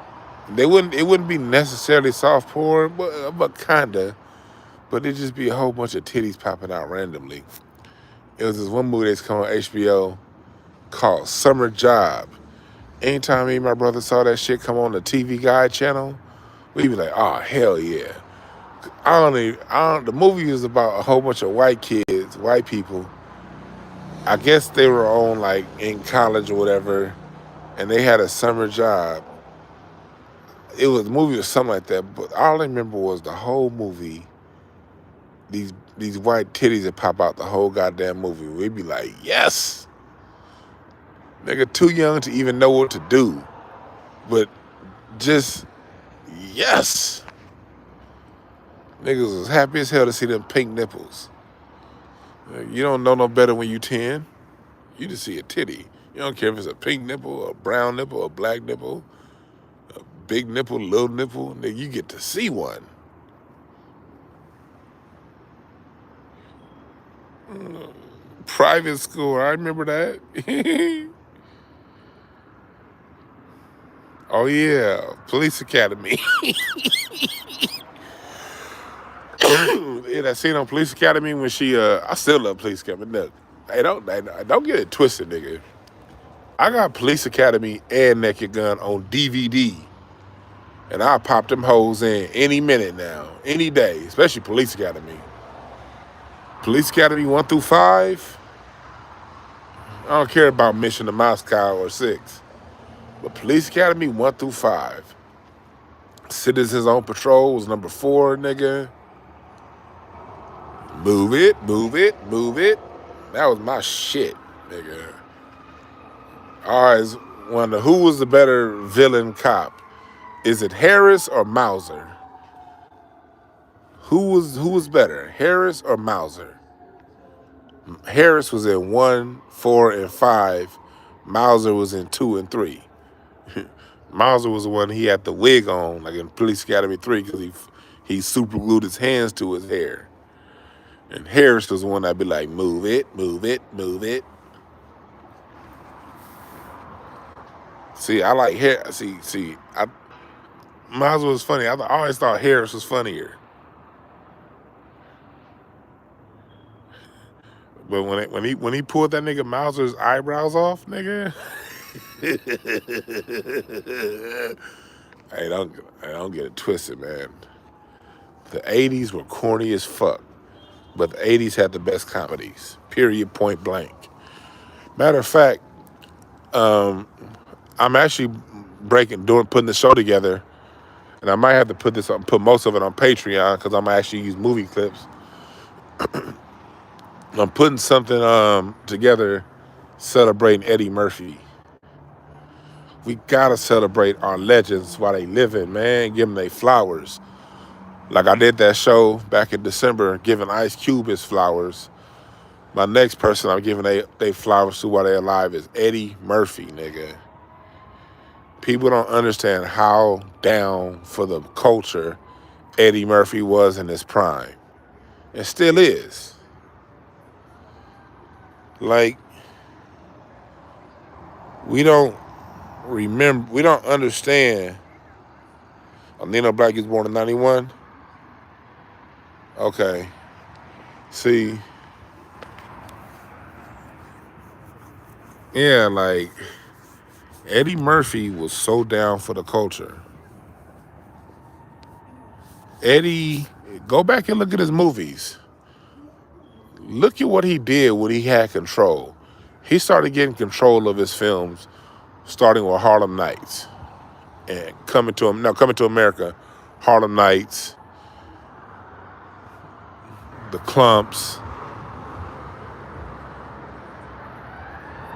it wouldn't be necessarily soft porn, but kinda. But it'd just be a whole bunch of titties popping out randomly. It was this one movie that's come on HBO called Summer Job. Anytime me and my brother saw that shit come on the TV Guide channel, we'd be like, oh, hell yeah. The movie is about a whole bunch of white kids, white people. I guess they were on like in college or whatever, and they had a summer job. The movie was something like that, but all I remember was the whole movie, these white titties that pop out the whole goddamn movie. We'd be like, yes! Nigga, too young to even know what to do. But just Yes. Niggas was happy as hell to see them pink nipples. You don't know no better when you 10. You just see a titty. You don't care if it's a pink nipple, a brown nipple, a black nipple, a big nipple, little nipple. Nigga, you get to see one. Private school, I remember that. Oh yeah, police academy. Yeah, that scene on Police Academy when she, I still love Police Academy. Look, don't get it twisted, nigga. I got Police Academy and Naked Gun on DVD, and I'll pop them hoes in any minute now, any day, especially Police Academy. Police Academy 1 through 5. I don't care about Mission to Moscow or 6, but Police Academy 1 through 5. Citizens on Patrol was number 4, nigga. Move it, move it, move it. That was my shit, nigga. All right, wonder who was the better villain cop? Is it Harris or Mauser? Who was better, Harris or Mauser? Harris was in 1, 4, and 5. Mauser was in 2 and 3. Mauser was the one he had the wig on, like in Police Academy 3, because he super glued his hands to his hair. And Harris was the one that'd be like, move it, move it, move it. See, I like Harris. Mauser was funny. I always thought Harris was funnier. But when he pulled that nigga Mauser's eyebrows off, nigga. Hey, don't get it twisted, man. The 80s were corny as fuck, but the 80s had the best comedies. Period. Point blank. Matter of fact, I'm actually putting the show together, and I might have to put most of it on Patreon because I'm gonna actually use movie clips. I'm putting something together celebrating Eddie Murphy. We gotta celebrate our legends while they living, man. Give them their flowers. Like I did that show back in December, giving Ice Cube his flowers. My next person I'm giving they flowers to while they alive is Eddie Murphy, nigga. People don't understand how down for the culture Eddie Murphy was in his prime. And still is. Like, we don't understand. Nino Black was born in 91? Okay. See, yeah, like, Eddie Murphy was so down for the culture. Eddie, go back and look at his movies. Look at what he did when he had control. He started getting control of his films, starting with Harlem Nights. And Coming to America, Harlem Nights, The Clumps,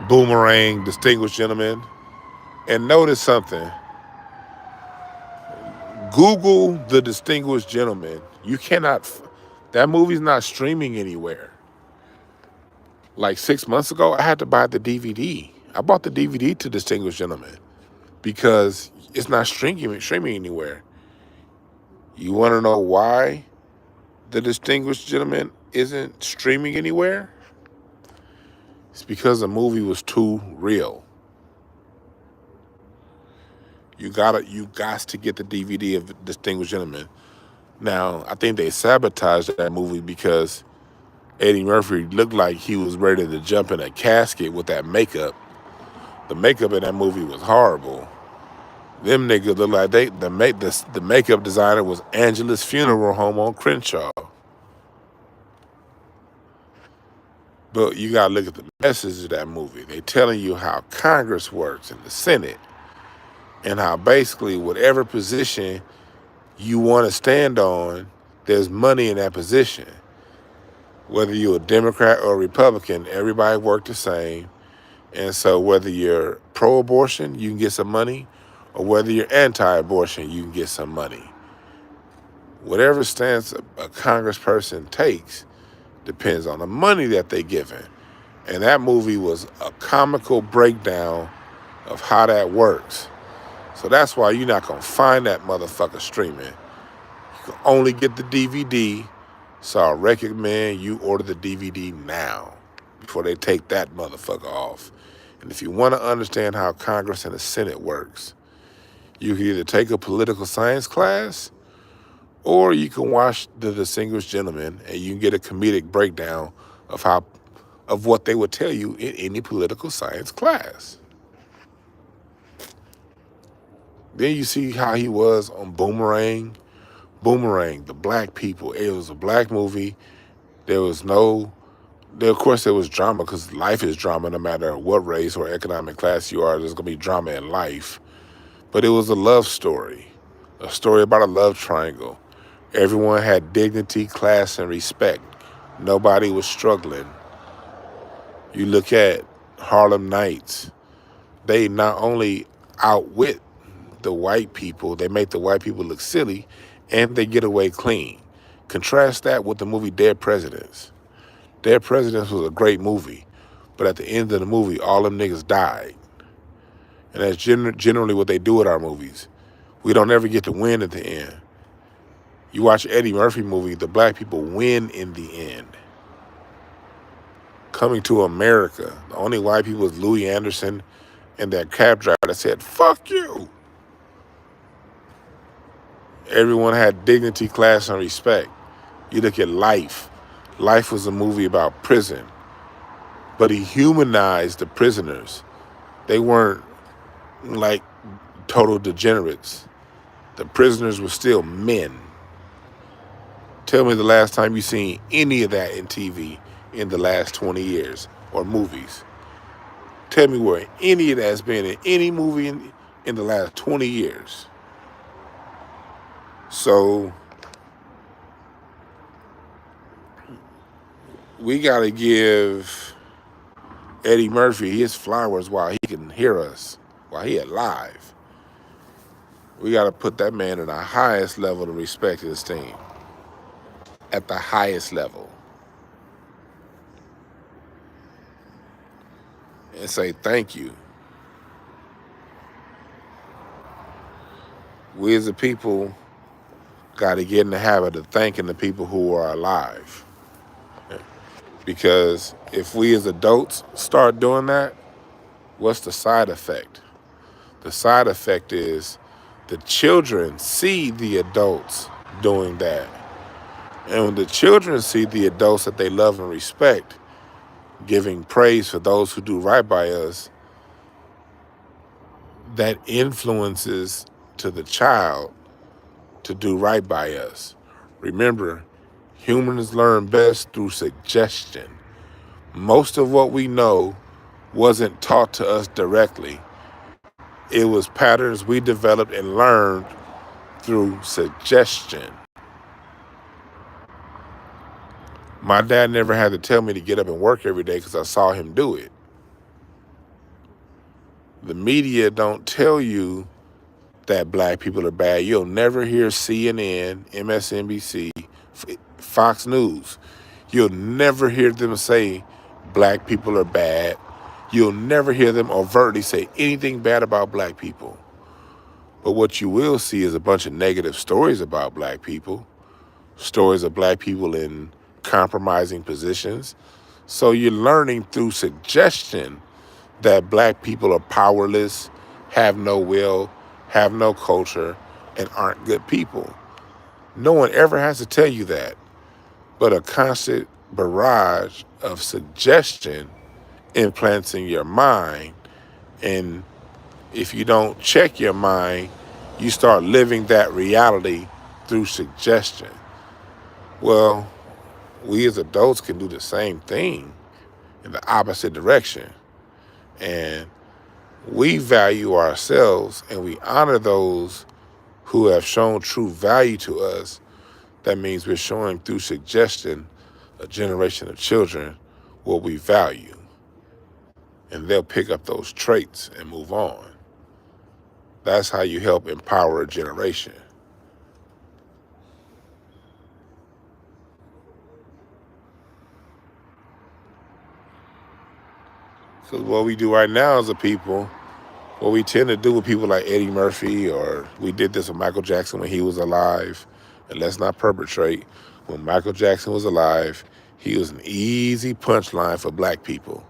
Boomerang, Distinguished Gentleman. And notice something. Google The Distinguished Gentleman. You cannot, that movie's not streaming anywhere. Like 6 months ago, I had to buy the DVD. I bought the DVD to Distinguished Gentleman because it's not streaming anywhere. You want to know why The Distinguished Gentleman isn't streaming anywhere? It's because the movie was too real. You got to get the DVD of Distinguished Gentleman. Now, I think they sabotaged that movie because Eddie Murphy looked like he was ready to jump in a casket with that makeup. The makeup in that movie was horrible. Them niggas look like the makeup designer was Angela's funeral home on Crenshaw. But you gotta look at the message of that movie. They telling you how Congress works and the Senate, and how basically whatever position you want to stand on, there's money in that position. Whether you're a Democrat or a Republican, everybody work the same. And so whether you're pro-abortion, you can get some money, or whether you're anti-abortion, you can get some money. Whatever stance a congressperson takes depends on the money that they're given. And that movie was a comical breakdown of how that works. So that's why you're not going to find that motherfucker streaming. You can only get the DVD, so I recommend you order the DVD now before they take that motherfucker off. And if you want to understand how Congress and the Senate works, you can either take a political science class or you can watch The Distinguished Gentleman and you can get a comedic breakdown of what they would tell you in any political science class. Then you see how he was on Boomerang. Boomerang, the black people. It was a black movie. Of course there was drama because life is drama no matter what race or economic class you are. There's going to be drama in life. But it was a love story, a story about a love triangle. Everyone had dignity, class, and respect. Nobody was struggling. You look at Harlem Nights. They not only outwit the white people, they make the white people look silly, and they get away clean. Contrast that with the movie Dead Presidents. Dead Presidents was a great movie, but at the end of the movie, all them niggas died. And that's generally what they do with our movies. We don't ever get to win at the end. You watch Eddie Murphy movie, the black people win in the end. Coming to America, the only white people was Louis Anderson and that cab driver that said, "Fuck you." Everyone had dignity, class, and respect. You look at Life. Life was a movie about prison, but he humanized the prisoners. They weren't like total degenerates. The prisoners were still men. Tell me the last time you seen any of that in TV in the last 20 years or movies. Tell me where any of that's been in any movie in the last 20 years. So we got to give Eddie Murphy his flowers while he can hear us, while he alive. We got to put that man in the highest level of respect and esteem. At the highest level. And say thank you. We as a people got to get in the habit of thanking the people who are alive. Because if we as adults start doing that, what's the side effect? The side effect is the children see the adults doing that. And when the children see the adults that they love and respect giving praise for those who do right by us, that influences to the child to do right by us. Remember, humans learn best through suggestion. Most of what we know wasn't taught to us directly. It was patterns we developed and learned through suggestion. My dad never had to tell me to get up and work every day because I saw him do it. The media don't tell you that black people are bad. You'll never hear CNN, MSNBC, Fox News. You'll never hear them say black people are bad. You'll never hear them overtly say anything bad about black people. But what you will see is a bunch of negative stories about black people, stories of black people in compromising positions. So you're learning through suggestion that black people are powerless, have no will, have no culture, and aren't good people. No one ever has to tell you that, but a constant barrage of suggestion implants in your mind, and if you don't check your mind, you start living that reality through suggestion. Well, we as adults can do the same thing in the opposite direction. And we value ourselves and we honor those who have shown true value to us. That means we're showing through suggestion a generation of children what we value. And they'll pick up those traits and move on. That's how you help empower a generation. Because what we do right now as a people, what we tend to do with people like Eddie Murphy, or we did this with Michael Jackson when he was alive, and let's not perpetrate. When Michael Jackson was alive, he was an easy punchline for black people.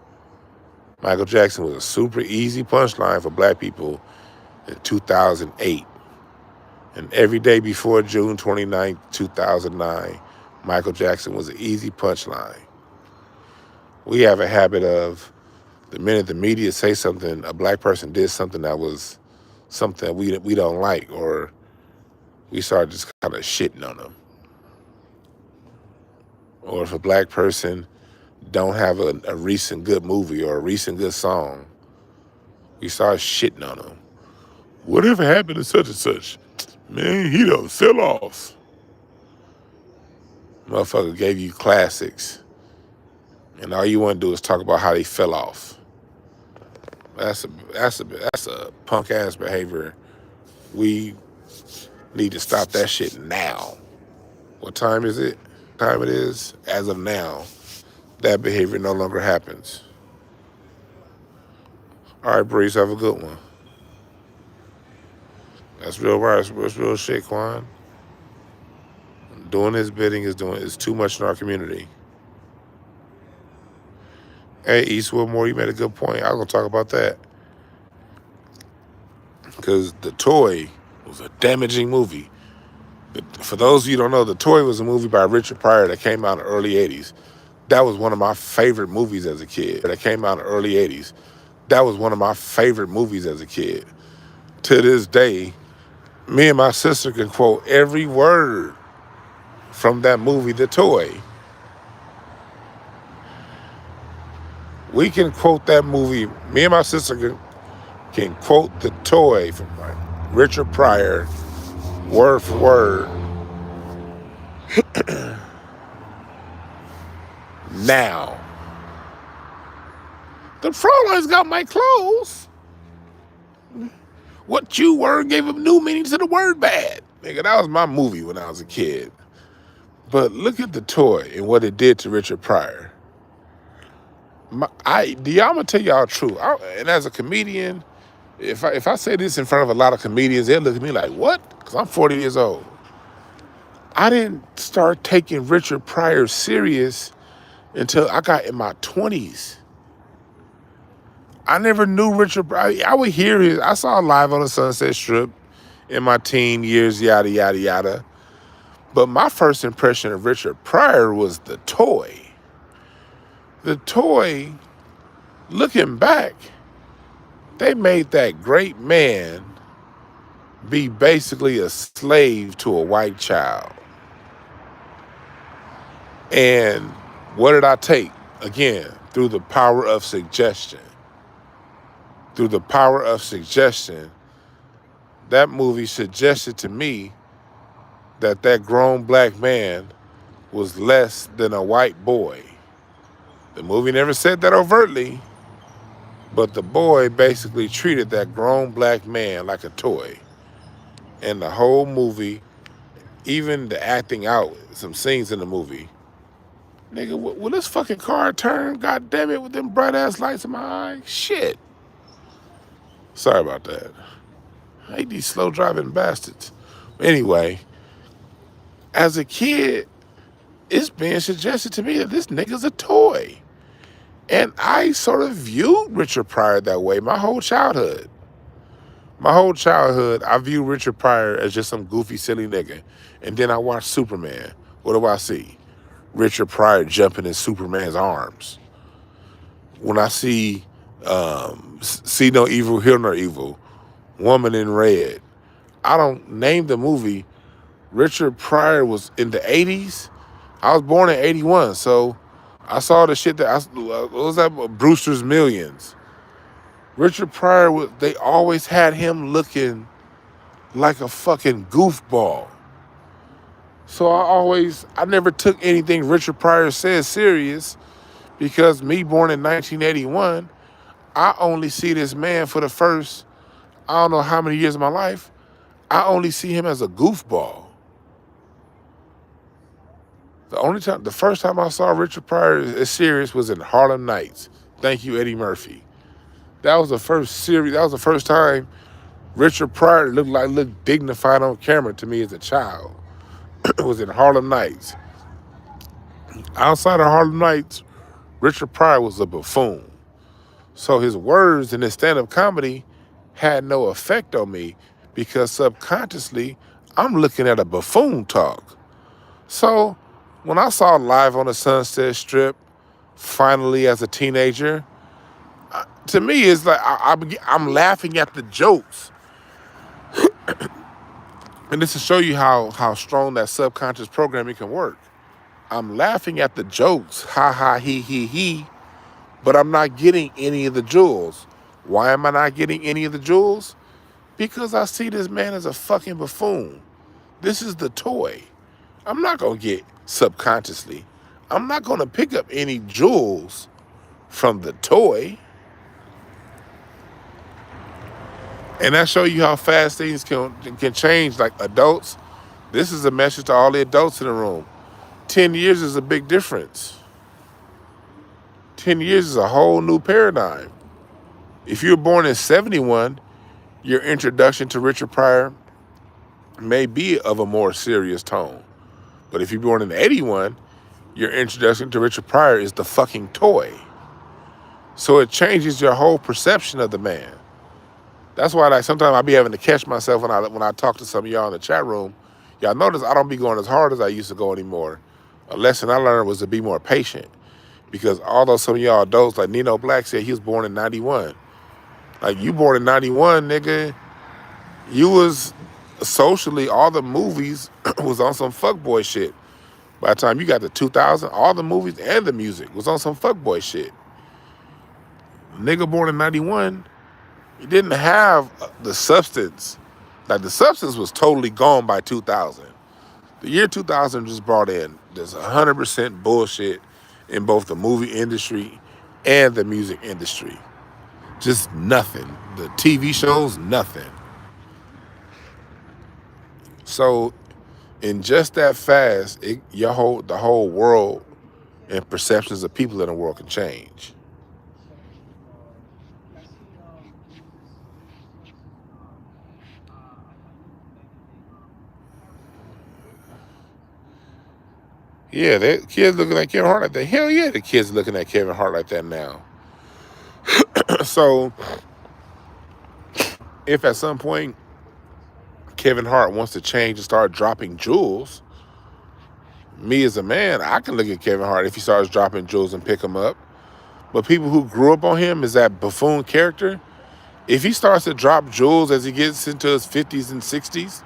Michael Jackson was a super easy punchline for black people in 2008. And every day before June 29, 2009, Michael Jackson was an easy punchline. We have a habit of, the minute the media say something, a black person did something that was something we don't like, or we start just kind of shitting on them. Or if a black person don't have a recent good movie or a recent good song, we start shitting on them. Whatever happened to such and such? Man, he done fell off. Motherfucker gave you classics, and all you want to do is talk about how they fell off. That's a punk ass behavior. We need to stop that shit now. What time is it? Time it is? As of now, that behavior no longer happens. All right, Breeze, have a good one. That's real right. That's real shit, Quan. Doing his bidding is too much in our community. Hey, Eastwood Moore, you made a good point. I was gonna talk about that. Because The Toy was a damaging movie. For those of you who don't know, The Toy was a movie by Richard Pryor that came out in the early 80s. That was one of my favorite movies as a kid. That came out in the early 80s. That was one of my favorite movies as a kid. To this day, me and my sister can quote every word from that movie, The Toy. We can quote that movie. Me and my sister can quote The Toy from Richard Pryor, word for word. Now, the Fräulein's got my clothes. What you word gave a new meaning to the word bad. Nigga, that was my movie when I was a kid. But look at The Toy and what it did to Richard Pryor. I'm gonna tell y'all the truth. And as a comedian, if I say this in front of a lot of comedians, they'll look at me like, what? Because I'm 40 years old. I didn't start taking Richard Pryor serious until I got in my 20s. I never knew Richard Pryor. I would hear his, I saw Live on the Sunset Strip in my teen years, yada, yada, yada. But my first impression of Richard Pryor was The Toy. The Toy, looking back, they made that great man be basically a slave to a white child. And what did I take? Again, through the power of suggestion. Through the power of suggestion, that movie suggested to me that that grown black man was less than a white boy. The movie never said that overtly, but the boy basically treated that grown black man like a toy. And the whole movie, even the acting out, some scenes in the movie, nigga, will this fucking car turn? God damn it, with them bright ass lights in my eye? Shit. Sorry about that. I hate these slow driving bastards. Anyway, as a kid, it's being suggested to me that this nigga's a toy. And I sort of viewed Richard Pryor that way my whole childhood. My whole childhood, I viewed Richard Pryor as just some goofy, silly nigga. And then I watched Superman. What do I see? Richard Pryor jumping in Superman's arms. When I see See No Evil, Hear No Evil, Woman in Red, I don't name the movie. Richard Pryor was in the 80s. I was born in 81, so I saw the shit that what was that? Brewster's Millions. Richard Pryor, they always had him looking like a fucking goofball. So I never took anything Richard Pryor said serious, because me born in 1981, I only see this man for the first, I don't know how many years of my life, I only see him as a goofball. The first time I saw Richard Pryor as serious was in Harlem Nights. Thank you, Eddie Murphy. That was the first time Richard Pryor looked dignified on camera to me as a child. It was in Harlem Nights. Outside of Harlem Nights, Richard Pryor was a buffoon. So his words in his stand-up comedy had no effect on me because subconsciously, I'm looking at a buffoon talk. So when I saw Live on the Sunset Strip, finally as a teenager, to me, it's like I'm laughing at the jokes. And this to show you how strong that subconscious programming can work. I'm laughing at the jokes, ha ha, he, but I'm not getting any of the jewels. Why am I not getting any of the jewels? Because I see this man as a fucking buffoon. This is the toy. I'm not gonna get subconsciously. I'm not gonna pick up any jewels from the toy. And that show you how fast things can change. Like adults, this is a message to all the adults in the room. 10 years is a big difference. 10 years is a whole new paradigm. If you were born in 71, your introduction to Richard Pryor may be of a more serious tone. But if you're born in 81, your introduction to Richard Pryor is the fucking toy. So it changes your whole perception of the man. That's why sometimes I be having to catch myself when I talk to some of y'all in the chat room. Y'all notice I don't be going as hard as I used to go anymore. A lesson I learned was to be more patient. Because although some of y'all adults, like Nino Black said he was born in 91. Like, you born in 91, nigga. You was socially, all the movies was on some fuckboy shit. By the time you got to 2000, all the movies and the music was on some fuckboy shit. Nigga born in 91, he didn't have the substance. Like, the substance was totally gone by 2000. The year 2000 just brought in this 100% bullshit in both the movie industry and the music industry. Just nothing. The TV shows, nothing. So, in just that fast, the whole world and perceptions of people in the world can change. Yeah, the kids looking at Kevin Hart like that. Hell yeah, the kids looking at Kevin Hart like that now. So, if at some point Kevin Hart wants to change and start dropping jewels, me as a man, I can look at Kevin Hart if he starts dropping jewels and pick them up. But people who grew up on him as that buffoon character, if he starts to drop jewels as he gets into his 50s and 60s,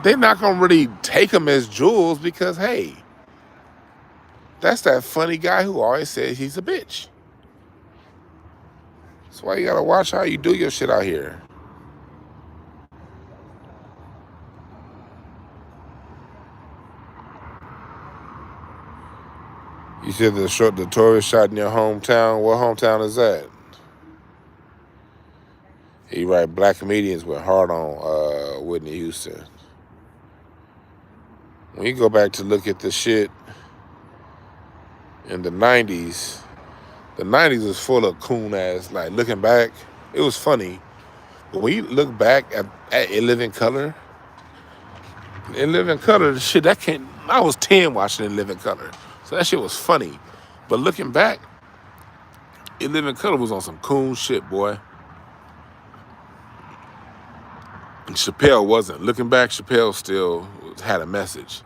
they're not going to really take him as jewels because, hey, that's that funny guy who always says he's a bitch. That's why you got to watch how you do your shit out here. You said the tourist shot in your hometown. What hometown is that? He right, black comedians went hard on Whitney Houston. When you go back to look at the shit in the 90s was full of coon ass. Like, looking back, it was funny. But when you look back at In Living Color, the shit, I was 10 watching In Living Color. So that shit was funny. But looking back, In Living Color was on some coon shit, boy. And Chappelle wasn't. Looking back, Chappelle still had a message.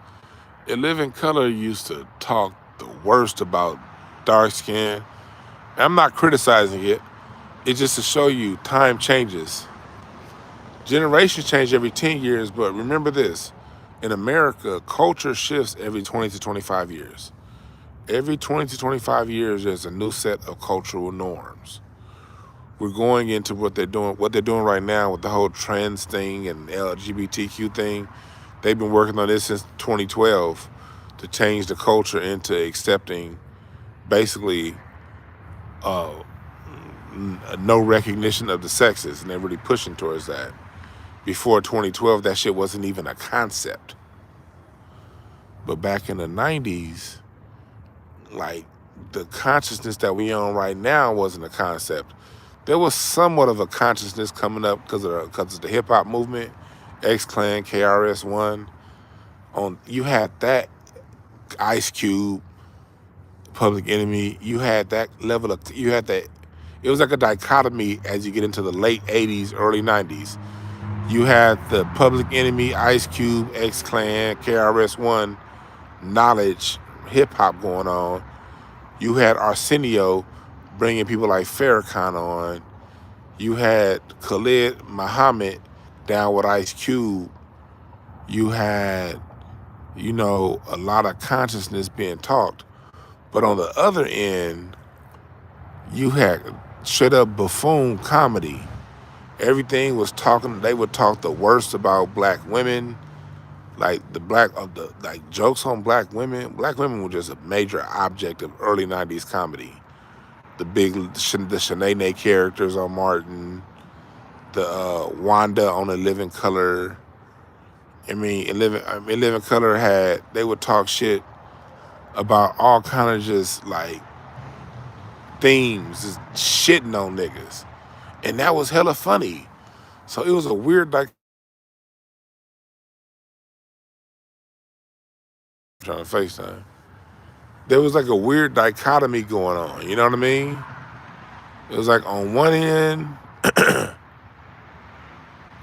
In Living Color used to talk the worst about dark skin. I'm not criticizing it. It's just to show you time changes. Generations change every 10 years, but remember this. In America, culture shifts every 20 to 25 years. Every 20 to 25 years, there's a new set of cultural norms. We're going into what they're doing right now with the whole trans thing and LGBTQ thing. They've been working on this since 2012 to change the culture into accepting basically no recognition of the sexes, and they're really pushing towards that. Before 2012, that shit wasn't even a concept. But back in the 90s, like, the consciousness that we on right now wasn't a concept. There was somewhat of a consciousness coming up because of the hip hop movement, X-Clan, KRS-One. You had that, Ice Cube, Public Enemy. You had that level of, it was like a dichotomy as you get into the late 80s, early 90s. You had the Public Enemy, Ice Cube, X-Clan, KRS-One, knowledge, hip hop going on. You had Arsenio bringing people like Farrakhan on. You had Khalid Muhammad down with Ice Cube. You had, a lot of consciousness being talked. But on the other end, you had straight up buffoon comedy. Everything was talking, they would talk the worst about black women, like jokes on black women. Black women were just a major object of early 90s comedy. The Shanae characters on Martin, the Wanda on A Living Color. In Living Color they would talk shit about all kind of just like themes, just shitting on niggas. And that was hella funny. So it was a weird, like, trying to FaceTime. There was like a weird dichotomy going on, you know what I mean? It was like on one end,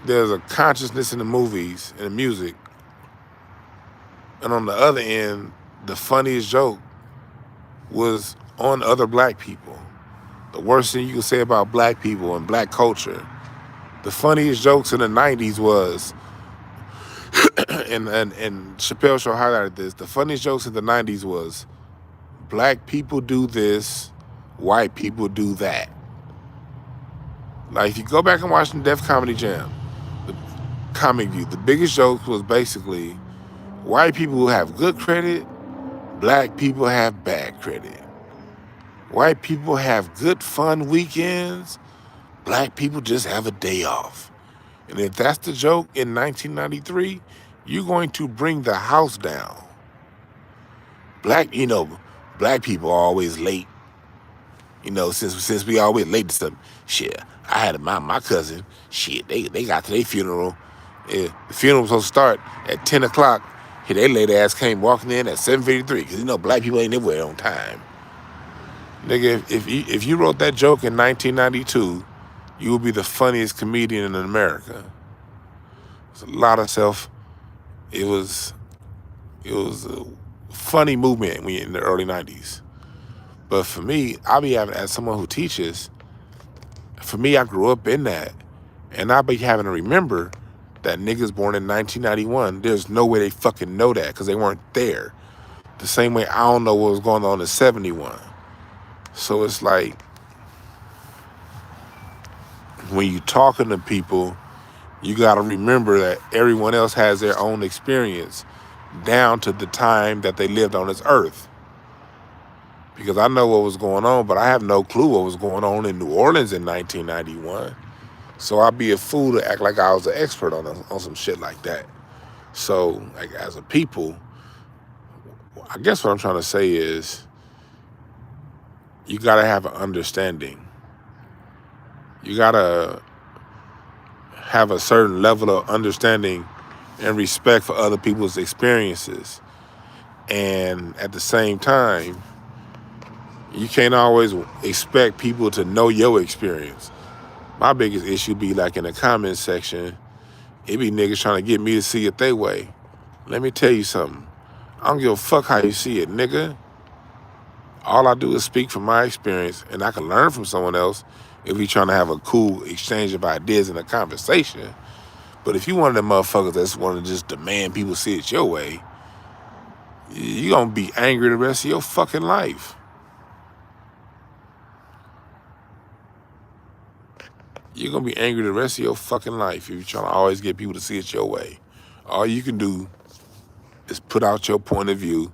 there's a consciousness in the movies and the music. And on the other end, the funniest joke was on other black people. The worst thing you can say about black people and black culture. The funniest jokes in the 90s was, and Chappelle Show highlighted this, the funniest jokes in the 90s was, black people do this, white people do that. Like, if you go back and watch the Def Comedy Jam, the Comic View, the biggest joke was basically, white people have good credit, black people have bad credit. White people have good fun weekends, black people just have a day off. And if that's the joke in 1993, you're going to bring the house down. Black people are always late. Since we always late to something. Shit, I had my cousin, shit, they got to their funeral. The funeral was supposed to start at 10 o'clock. Hey, they late ass came walking in at 7:53 because black people ain't never on time. Nigga, if you wrote that joke in 1992, you would be the funniest comedian in America. It's a lot of it was a funny movement in the early 90s. But for me, as someone who teaches, for me, I grew up in that. And I be having to remember that niggas born in 1991, there's no way they fucking know that because they weren't there. The same way I don't know what was going on in 71. So it's like, when you talking to people, you got to remember that everyone else has their own experience down to the time that they lived on this earth. Because I know what was going on, but I have no clue what was going on in New Orleans in 1991. So I'd be a fool to act like I was an expert on some shit like that. So, like, as a people, I guess what I'm trying to say is, you got to have an understanding. You got to have a certain level of understanding and respect for other people's experiences. And at the same time, you can't always expect people to know your experience. My biggest issue be like in the comments section, it be niggas trying to get me to see it their way. Let me tell you something. I don't give a fuck how you see it, nigga. All I do is speak from my experience, and I can learn from someone else if we trying to have a cool exchange of ideas in a conversation. But if you one of them motherfuckers that's want to just demand people see it your way, you gonna be angry the rest of your fucking life. You're gonna be angry the rest of your fucking life if you're trying to always get people to see it your way. All you can do is put out your point of view,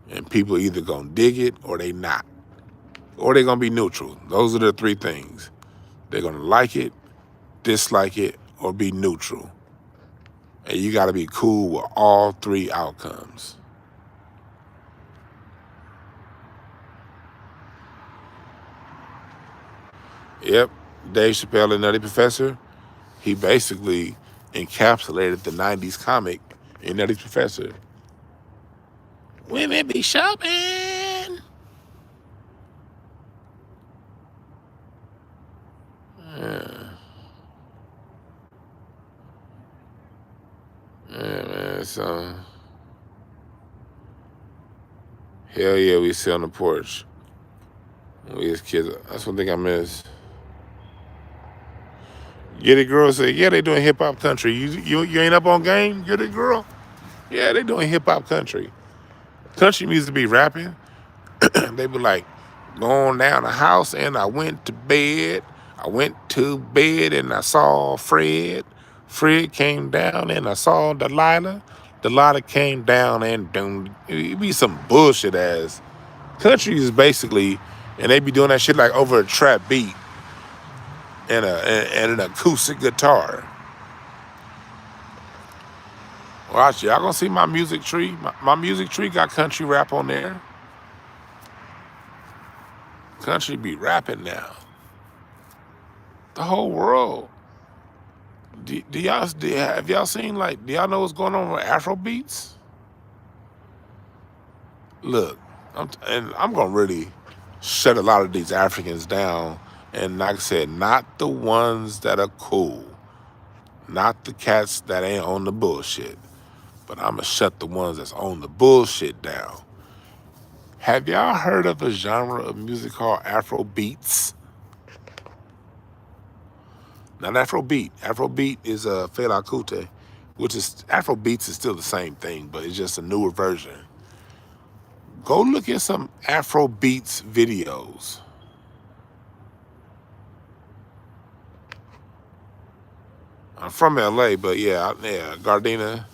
and people either gonna dig it or they not. or they're gonna be neutral. Those are the three things. They're gonna like it, dislike it, or be neutral. And you gotta be cool with all three outcomes. Yep, Dave Chappelle and Nutty Professor, he basically encapsulated the 90s comic in Nutty Professor. Women be shopping. Yeah. Yeah, man, so hell yeah, we sit on the porch. We as kids, that's one thing I miss. Get it, girl? Say, yeah, they doing hip hop country. You ain't up on game? Get it, girl? Yeah, they doing hip hop country. Country music be rapping. They be like, going down the house and I went to bed. I went to bed and I saw Fred. Fred came down and I saw Delilah. Delilah came down and it be some bullshit ass. Country is basically, and they be doing that shit like over a trap beat and an acoustic guitar. Watch, y'all gonna see my music tree. My music tree got country rap on there. Country be rapping now. The whole world. Have y'all seen, like, do y'all know what's going on with Afro beats? Look, I'm gonna really shut a lot of these Africans down. And like I said, not the ones that are cool. Not the cats that ain't on the bullshit. But I'm gonna shut the ones that's on the bullshit down. Have y'all heard of a genre of music called Afro beats? Not Afrobeat. Afrobeat is a Fela Kuti, which is, Afrobeats is still the same thing, but it's just a newer version. Go look at some Afrobeats videos. I'm from LA, but yeah, Gardena.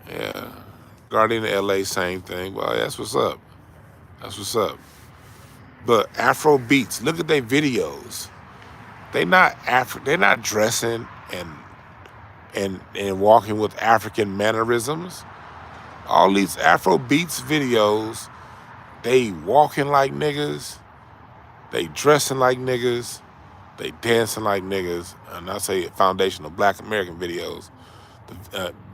Yeah, Gardena, LA, same thing. Well, that's what's up. That's what's up. But Afrobeats, look at their videos. They're not dressing and walking with African mannerisms. All these Afro beats videos, they walking like niggas, they dressing like niggas, they dancing like niggas, and I say foundational Black American videos,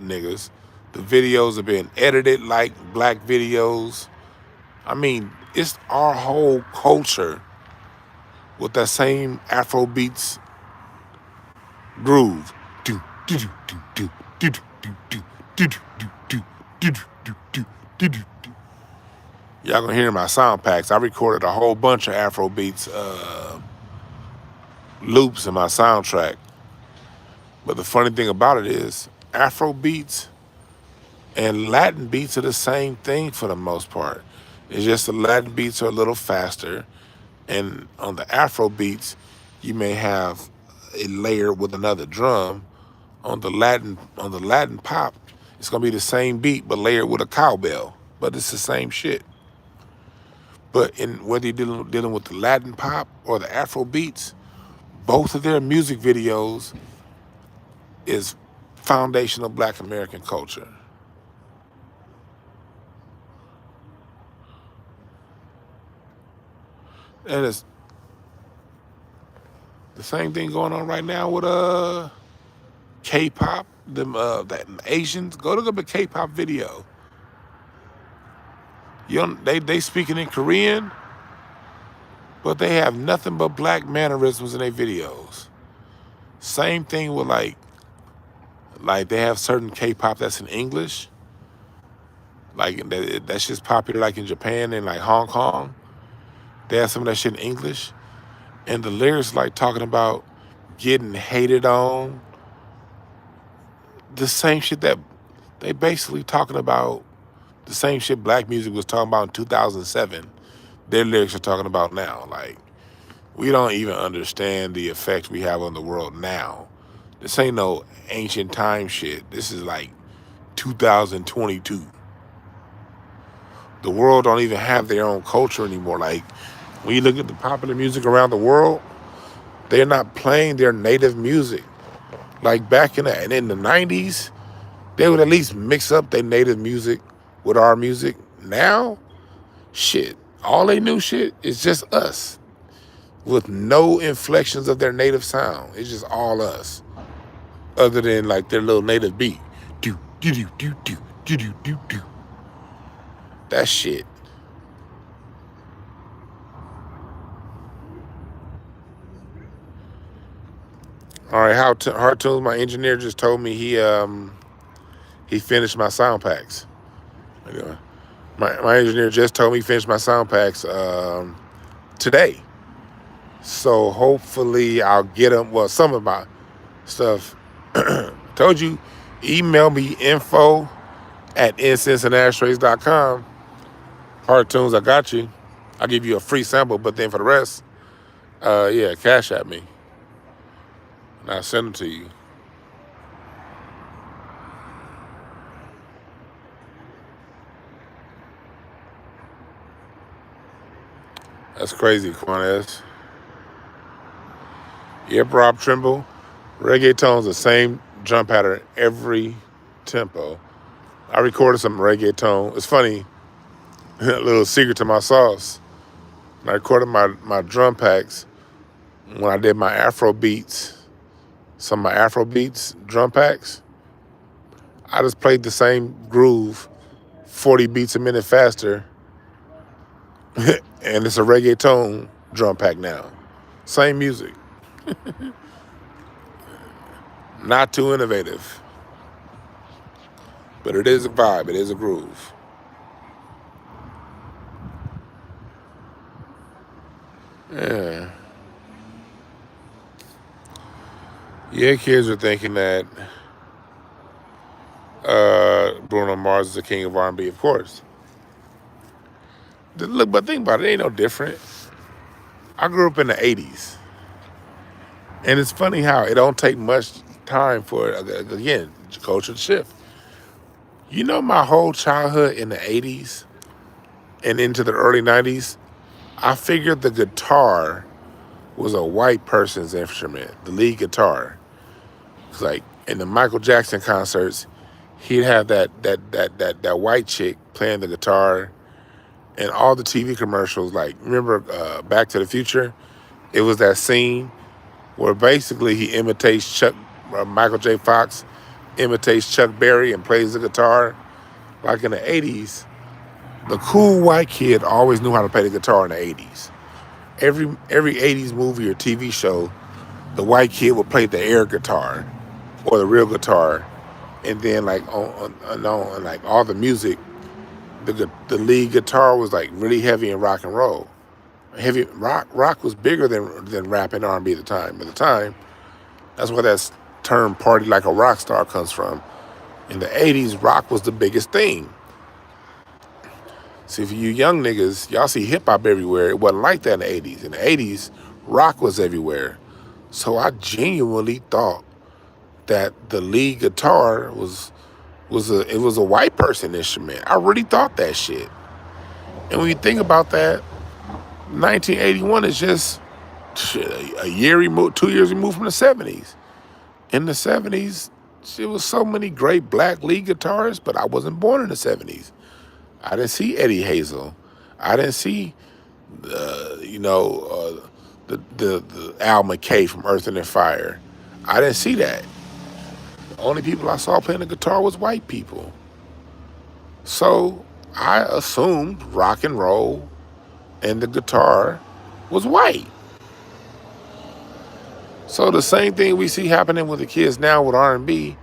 niggas. The videos are being edited like black videos. I mean, it's our whole culture with that same Afro beats groove. Y'all gonna hear my sound packs. I recorded a whole bunch of Afro beats loops in my soundtrack. But the funny thing about it is, Afro beats and Latin beats are the same thing for the most part. It's just the Latin beats are a little faster, and on the Afro beats, you may have a layer with another drum. On the Latin pop, it's gonna be the same beat but layered with a cowbell. But it's the same shit. But whether you're dealing with the Latin pop or the Afro beats, both of their music videos is foundational Black American culture. And it's the same thing going on right now with K-pop. That Asians, go look up a K-pop video. They speaking in Korean, but they have nothing but black mannerisms in their videos. Same thing with like they have certain K-pop that's in English. Like that shit's popular like in Japan and like Hong Kong. They have some of that shit in English. And the lyrics like talking about getting hated on. The same shit that they basically talking about, the same shit black music was talking about in 2007. Their lyrics are talking about now. Like, we don't even understand the effect we have on the world now. This ain't no ancient time shit. This is like 2022. The world don't even have their own culture anymore. Like, when you look at the popular music around the world, they're not playing their native music. Like back in the 90s, they would at least mix up their native music with our music. Now, shit, all they new shit is just us with no inflections of their native sound. It's just all us, other than like their little native beat. Do, do, do, do, do, do, do, do, do. That shit. All right, Hard Tunes, my engineer just told me he finished my sound packs. Anyway, my engineer just told me he finished my sound packs today. So hopefully I'll get them. Well, some of my stuff. Told you, email me info@incenseandashtrays.com. Hard Tunes, I got you. I'll give you a free sample, but then for the rest, yeah, cash at me. And I'll send them to you. That's crazy, Quanez. Yep, Rob Trimble. Reggaeton's the same drum pattern every tempo. I recorded some reggaeton. It's funny, a little secret to my sauce. I recorded my drum packs when I did my Afro beats, some of my Afro beats drum packs. I just played the same groove 40 beats a minute faster, and it's a reggaeton drum pack now. Same music. Not too innovative, but it is a vibe. It is a groove. Yeah. Yeah, kids are thinking that Bruno Mars is the king of R&B, of course. Look, but think about it, it ain't no different. I grew up in the 80s. And it's funny how it don't take much time for, again, culture to shift. You know, my whole childhood in the 80s and into the early 90s, I figured the guitar was a white person's instrument, the lead guitar. It's like in the Michael Jackson concerts, he'd have that white chick playing the guitar, and all the TV commercials. Like, remember Back to the Future? It was that scene where basically he imitates Michael J. Fox imitates Chuck Berry and plays the guitar. Like in the 80s, the cool white kid always knew how to play the guitar in the 80s. Every 80s movie or TV show, the white kid would play the air guitar or the real guitar, and then like on like all the music, the lead guitar was like really heavy in rock and roll. Heavy rock was bigger than rap and R&B at the time. At the time, that's where that term "party like a rock star" comes from. In the 80s, rock was the biggest thing. See, for you young niggas, y'all see hip hop everywhere. It wasn't like that in the 80s. In the 80s, rock was everywhere. So I genuinely thought that the lead guitar was a white person instrument. I really thought that shit. And when you think about that, 1981 is just shit, a year removed, 2 years removed from the 70s. In the 70s, there was so many great black lead guitarists, but I wasn't born in the 70s. I didn't see Eddie Hazel. I didn't see, the Al McKay from Earth and Fire. I didn't see that. The only people I saw playing the guitar was white people. So I assumed rock and roll and the guitar was white. So the same thing we see happening with the kids now with R&B,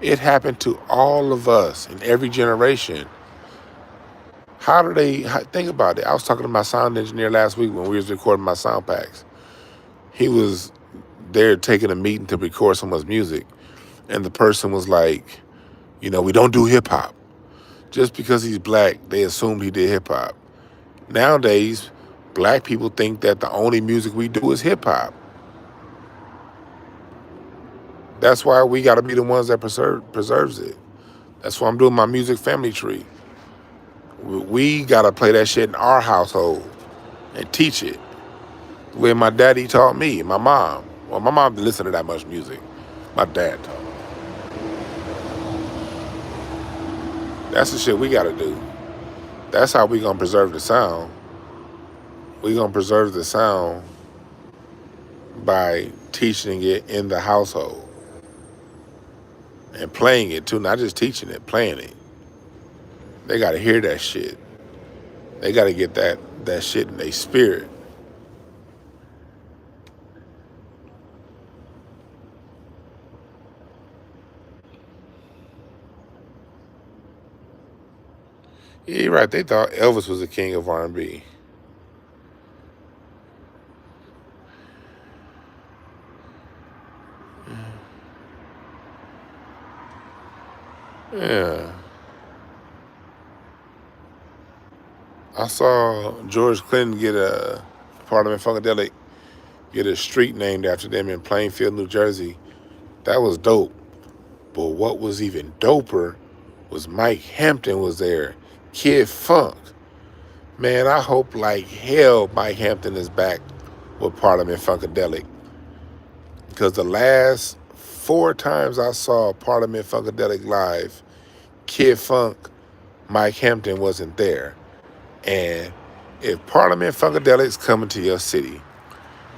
it happened to all of us in every generation. Think about it. I was talking to my sound engineer last week when we was recording my sound packs. He was there taking a meeting to record someone's music, and the person was like, we don't do hip hop. Just because he's black, they assumed he did hip hop. Nowadays, black people think that the only music we do is hip hop. That's why we got to be the ones that preserves it. That's why I'm doing my music family tree. We gotta play that shit in our household and teach it. The way my daddy taught me, my mom. Well, my mom didn't listen to that much music. My dad taught me. That's the shit we gotta do. That's how we gonna preserve the sound. We gonna preserve the sound by teaching it in the household. And playing it too, not just teaching it, playing it. They gotta hear that shit. They gotta get that shit in their spirit. Yeah, you're right. They thought Elvis was the king of R&B. Yeah. I saw George Clinton get a Parliament Funkadelic get a street named after them in Plainfield, New Jersey. That was dope. But what was even doper was Mike Hampton was there. Kid Funk. Man, I hope like hell Mike Hampton is back with Parliament Funkadelic. Because the last 4 times I saw Parliament Funkadelic live, Kid Funk, Mike Hampton wasn't there. And if Parliament Funkadelic's coming to your city,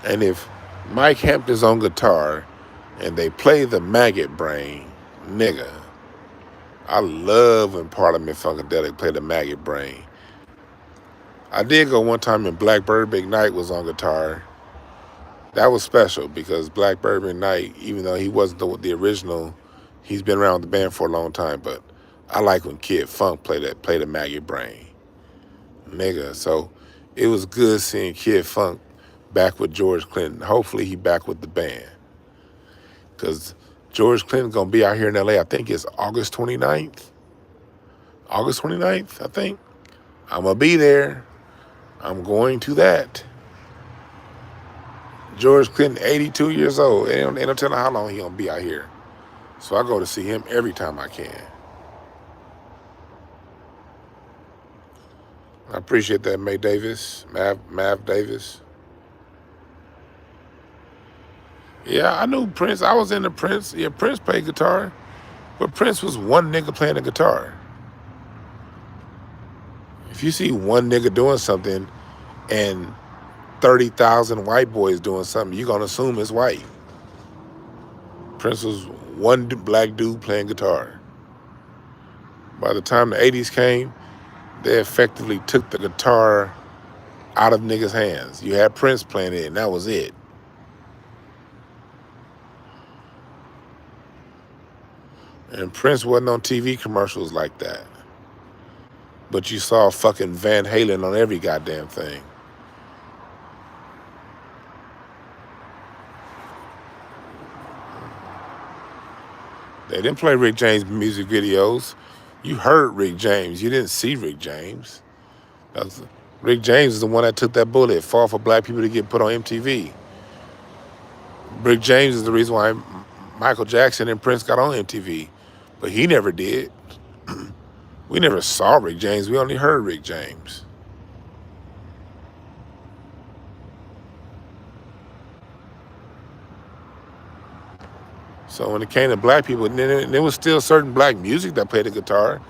and if Mike Hampton's on guitar, and they play the Maggot Brain, nigga, I love when Parliament Funkadelic play the Maggot Brain. I did go one time and Blackbird McKnight was on guitar. That was special because Blackbird McKnight, even though he wasn't the original, he's been around the band for a long time, but I like when Kid Funk play the Maggot Brain. Nigga, so it was good seeing Kid Funk back with George Clinton. Hopefully he back with the band. Because George Clinton's going to be out here in LA, I think it's August 29th. August 29th, I think. I'm going to be there. I'm going to that. George Clinton, 82 years old. Ain't no telling how long he going to be out here. So I go to see him every time I can. I appreciate that, Mav Davis. Yeah, I knew Prince. I was into Prince. Yeah, Prince played guitar. But Prince was one nigga playing the guitar. If you see one nigga doing something and 30,000 white boys doing something, you're going to assume it's white. Prince was one black dude playing guitar. By the time the 80s came, they effectively took the guitar out of niggas' hands. You had Prince playing it, and that was it. And Prince wasn't on TV commercials like that. But you saw fucking Van Halen on every goddamn thing. They didn't play Rick James music videos. You heard Rick James. You didn't see Rick James. Rick James is the one that took that bullet, fought for black people to get put on MTV. Rick James is the reason why Michael Jackson and Prince got on MTV. But he never did. We never saw Rick James. We only heard Rick James. So when it came to black people, there was still certain black music that played the guitar,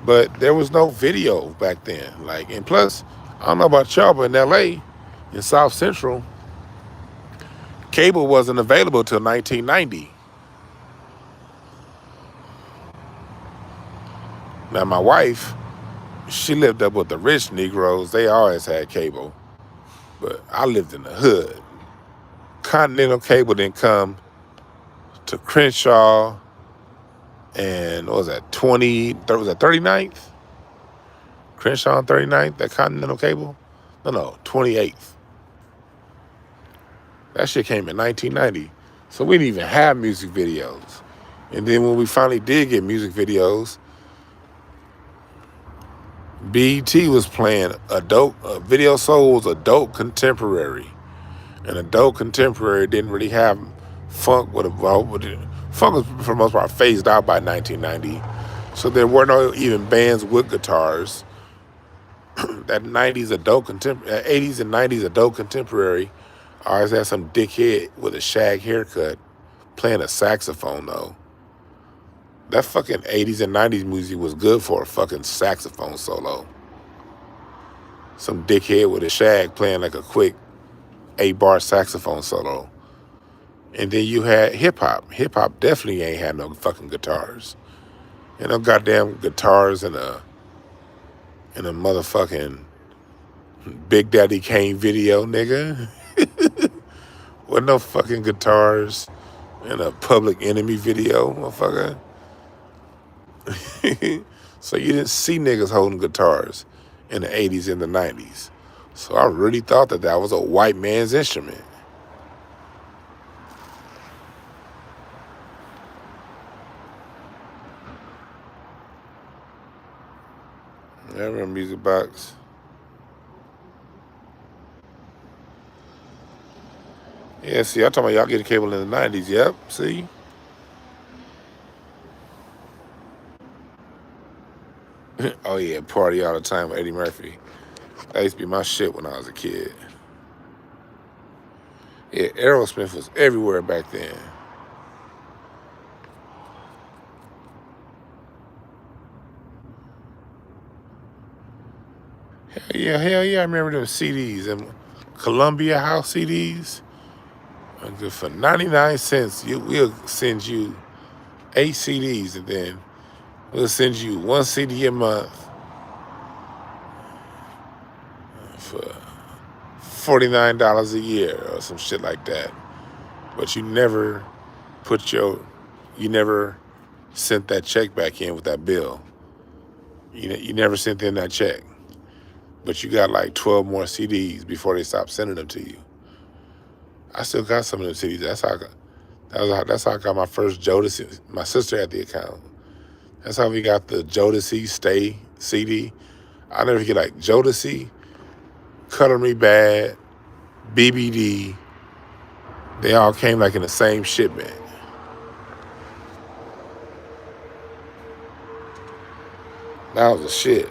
but there was no video back then. And plus, I don't know about y'all, but in LA, in South Central, cable wasn't available till 1990. Now my wife, she lived up with the rich Negroes. They always had cable, but I lived in the hood. Continental cable didn't come to Crenshaw and what was that, 39th? Crenshaw and 39th, that Continental cable? No, 28th. That shit came in 1990. So we didn't even have music videos. And then when we finally did get music videos, BET was playing Video Soul was adult contemporary. And adult contemporary didn't really have funk funk was for the most part phased out by 1990. So there were no even bands with guitars. that 90s adult 80s and 90s adult contemporary always had some dickhead with a shag haircut playing a saxophone though. That fucking 80s and 90s music was good for a fucking saxophone solo. Some dickhead with a shag playing like a quick 8-bar saxophone solo. And then you had hip-hop. Hip-hop definitely ain't had no fucking guitars. And no goddamn guitars in a motherfucking Big Daddy Kane video, nigga. With no fucking guitars in a Public Enemy video, motherfucker. So you didn't see niggas holding guitars in the 80s and the 90s. So I really thought that was a white man's instrument. I remember Music Box. Yeah, see, I'm talking about y'all get a cable in the 90s. Yep, see? Oh, yeah, Party All the Time with Eddie Murphy. That used to be my shit when I was a kid. Yeah, Aerosmith was everywhere back then. Hell yeah, I remember them CDs, them Columbia House CDs. For 99 cents, we'll send you 8 CDs, and then we'll send you 1 CD a month for $49 a year or some shit like that. But you never sent that check back in with that bill. You never sent in that check. But you got like 12 more CDs before they stopped sending them to you. I still got some of them CDs. That's how I got my first Jodeci. My sister had the account. That's how we got the Jodeci Stay CD. I'll never forget, like Jodeci, Color Me Bad, BBD. They all came like in the same shipment. That was a shit.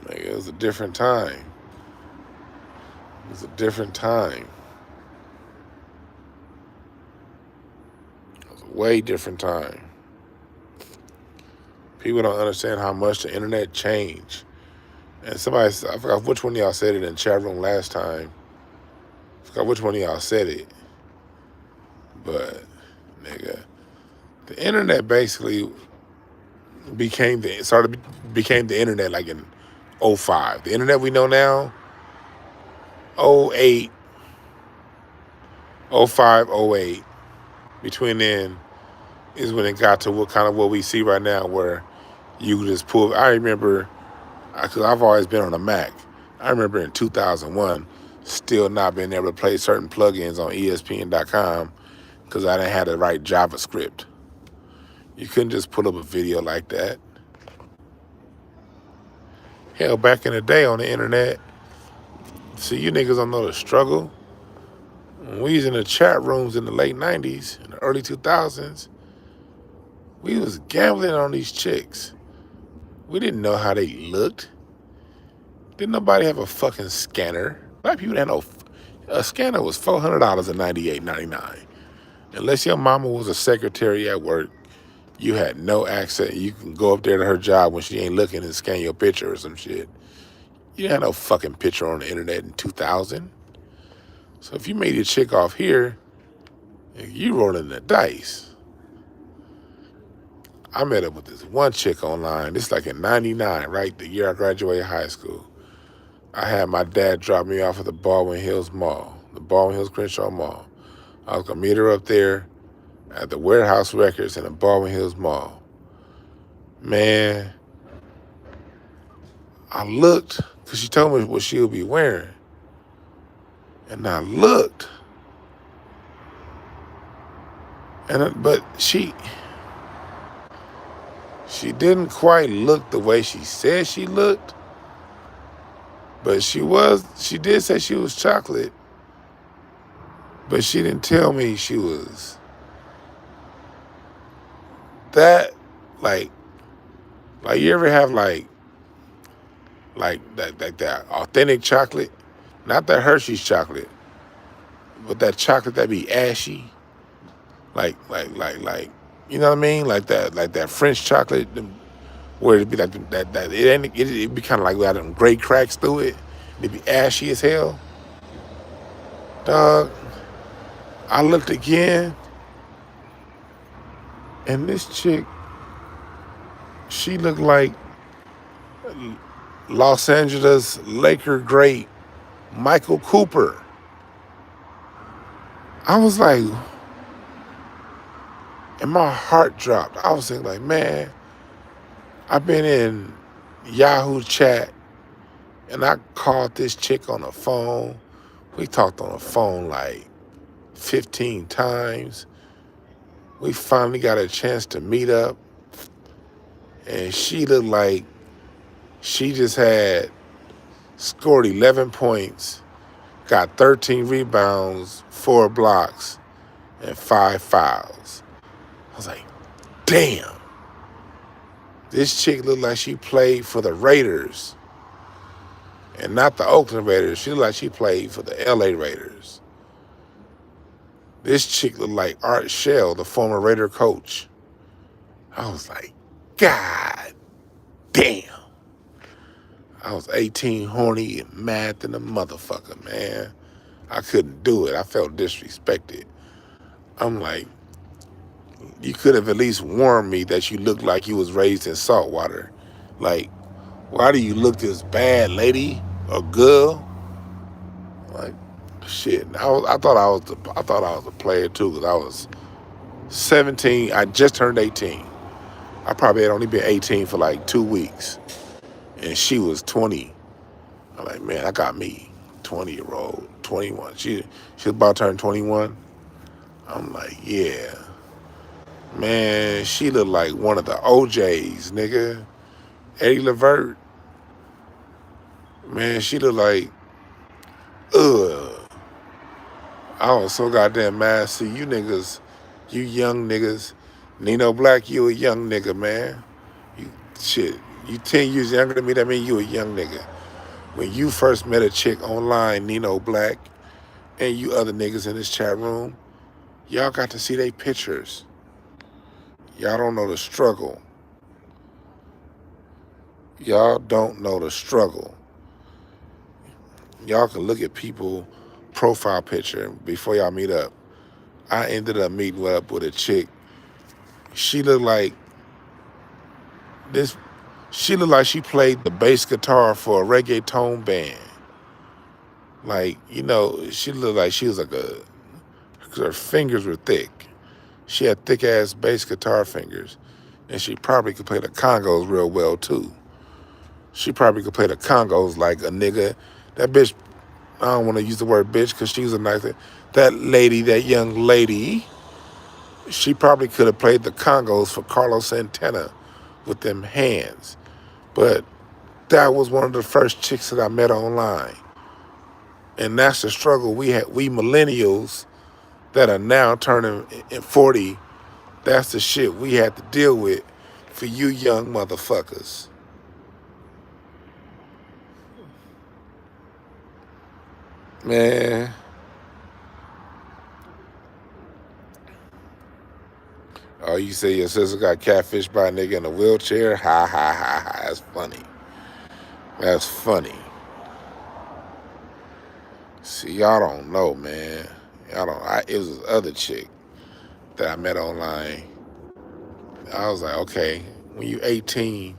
Like, it was a different time. It was a different time. It was a way different time. People don't understand how much the internet changed. And somebody, I forgot which one of y'all said it in the chat room last time. I forgot which one of y'all said it. But, nigga, the internet basically became the internet like in 05. The internet we know now, 08, 05, 08. Between then is when it got to what we see right now, where you could just pull. I remember, because I've always been on a Mac. I remember in 2001 still not being able to play certain plugins on ESPN.com because I didn't have the right JavaScript. You couldn't just pull up a video like that. Hell, back in the day on the internet, see, you niggas don't know the struggle. When we was in the chat rooms in the late 90s, in the early 2000s, we was gambling on these chicks. We didn't know how they looked. Didn't nobody have a fucking scanner. Black people didn't know. A scanner was $400 in 98, 99. Unless your mama was a secretary at work, you had no access. You can go up there to her job when she ain't looking and scan your picture or some shit. You didn't have no fucking picture on the internet in 2000. So if you made a chick off here, you rolling the dice. I met up with this one chick online. This like in 99, right? The year I graduated high school. I had my dad drop me off at the Baldwin Hills Mall, the Baldwin Hills Crenshaw Mall. I was going to meet her up there at the Warehouse Records in the Baldwin Hills Mall. Man, I looked, because she told me what she would be wearing. And I looked. But she didn't quite look the way she said she looked. But she did say she was chocolate. But she didn't tell me she was that like you ever have that authentic chocolate, not that Hershey's chocolate, but that chocolate that be ashy, like, you know what I mean? Like that French chocolate, where it'd be like that it'd be kind of like without them gray cracks through it. It'd be ashy as hell, dog. I looked again, and this chick, she looked like Los Angeles Laker great Michael Cooper. I was like, and my heart dropped. I was thinking like, man, I've been in Yahoo chat and I called this chick on the phone. We talked on the phone like 15 times. We finally got a chance to meet up. And she looked like she just had scored 11 points, got 13 rebounds, 4 blocks, and 5 fouls. I was like, damn. This chick looked like she played for the Raiders. And not the Oakland Raiders. She looked like she played for the LA Raiders. This chick looked like Art Shell, the former Raider coach. I was like, God damn. I was 18, horny, and mad than a motherfucker, man. I couldn't do it. I felt disrespected. I'm like, you could have at least warned me that you looked like you was raised in salt water. Like, why do you look this bad, lady or girl? Like, shit. I thought I was a player too, because I was 17. I just turned 18. I probably had only been 18 for like 2 weeks, and she was 20. I'm like, man, I got me, 20-year-old, 21. She was about to turn 21. I'm like, yeah. Man, she looked like one of the OJs, nigga. Eddie Levert. Man, she looked like, ugh. I was so goddamn mad. See, you niggas, you young niggas. Nino Black, you a young nigga, man. You shit. You 10 years younger than me, that means you a young nigga. When you first met a chick online, Nino Black, and you other niggas in this chat room, y'all got to see they pictures. Y'all don't know the struggle. Y'all don't know the struggle. Y'all can look at people profile picture before y'all meet up. I ended up meeting up with a chick. She looked like this. She looked like she played the bass guitar for a reggaeton band. Like, you know, she looked like she was like her fingers were thick. She had thick ass bass guitar fingers, and she probably could play the congos real well too. She probably could play the congos like a nigga. That bitch, I don't want to use the word bitch because she's a nice, that lady, that young lady, she probably could have played the congos for Carlos Santana with them hands. But that was one of the first chicks that I met online. And that's the struggle we had. We millennials that are now turning 40, that's the shit we had to deal with for you young motherfuckers. Man. Oh, you say your sister got catfished by a nigga in a wheelchair? Ha, ha, ha, ha. That's funny. That's funny. See, y'all don't know, man. Y'all don't. It was this other chick that I met online. I was like, okay, when you 18,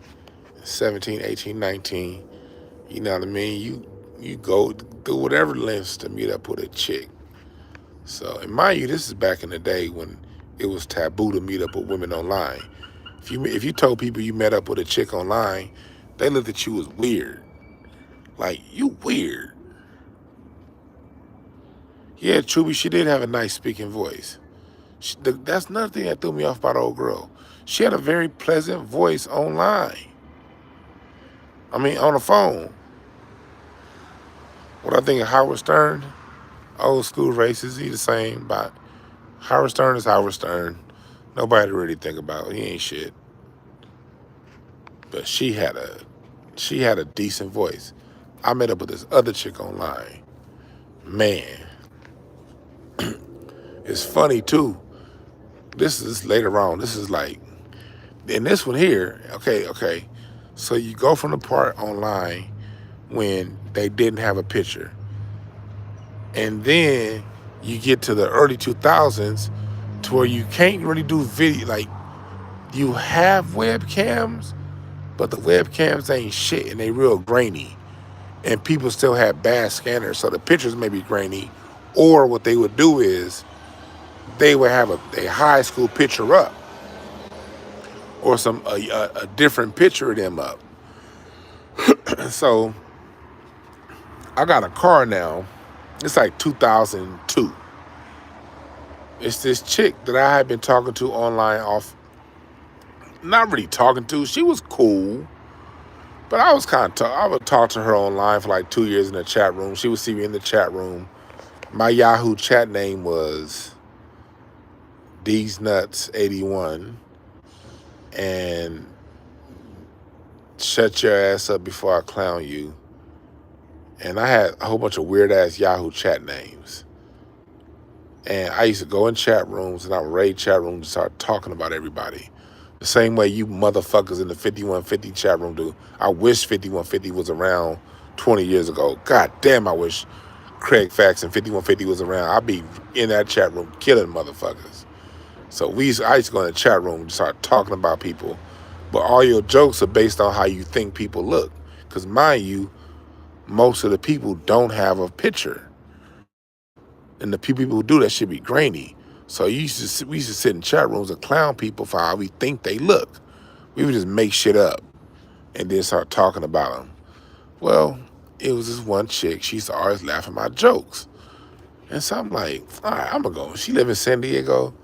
17, 18, 19, you know what I mean? You go through whatever lengths to meet up with a chick. So, and mind you, this is back in the day when it was taboo to meet up with women online. If you told people you met up with a chick online, they looked at you as weird. Like, you weird. Yeah, Chubby, she did have a nice speaking voice. That's another thing that threw me off about the old girl. She had a very pleasant voice online. I mean, on the phone. What I think of Howard Stern, old school racist, he the same, but Howard Stern is Howard Stern. Nobody to really think about. He ain't shit. but she had a decent voice. I met up with this other chick online. Man, it's funny too. This is later on. This is like, in this one here, okay. So you go from the part online when they didn't have a picture. And then you get to the early 2000s to where you can't really do video. Like, you have webcams, but the webcams ain't shit and they real grainy. And people still have bad scanners, so the pictures may be grainy. Or what they would do is they would have a high school picture up, or a different picture of them up. So I got a car now. It's like 2002. It's this chick that I had been talking to online not really talking to. She was cool, but I was I would talk to her online for like 2 years in the chat room. She would see me in the chat room. My Yahoo chat name was These Nuts 81, and Shut Your Ass Up Before I Clown You. And I had a whole bunch of weird ass Yahoo chat names. And I used to go in chat rooms and I would raid chat rooms and start talking about everybody. The same way you motherfuckers in the 5150 chat room do. I wish 5150 was around 20 years ago. God damn, I wish Craig Fax and 5150 was around. I'd be in that chat room killing motherfuckers. So I used to go in the chat room and start talking about people. But all your jokes are based on how you think people look. Because mind you, most of the people don't have a picture. And the people who do that should be grainy. So we used to sit in chat rooms and clown people for how we think they look. We would just make shit up and then start talking about them. Well, it was this one chick. She used to always laugh at my jokes. And so I'm like, all right, I'm going to go. She live in San Diego.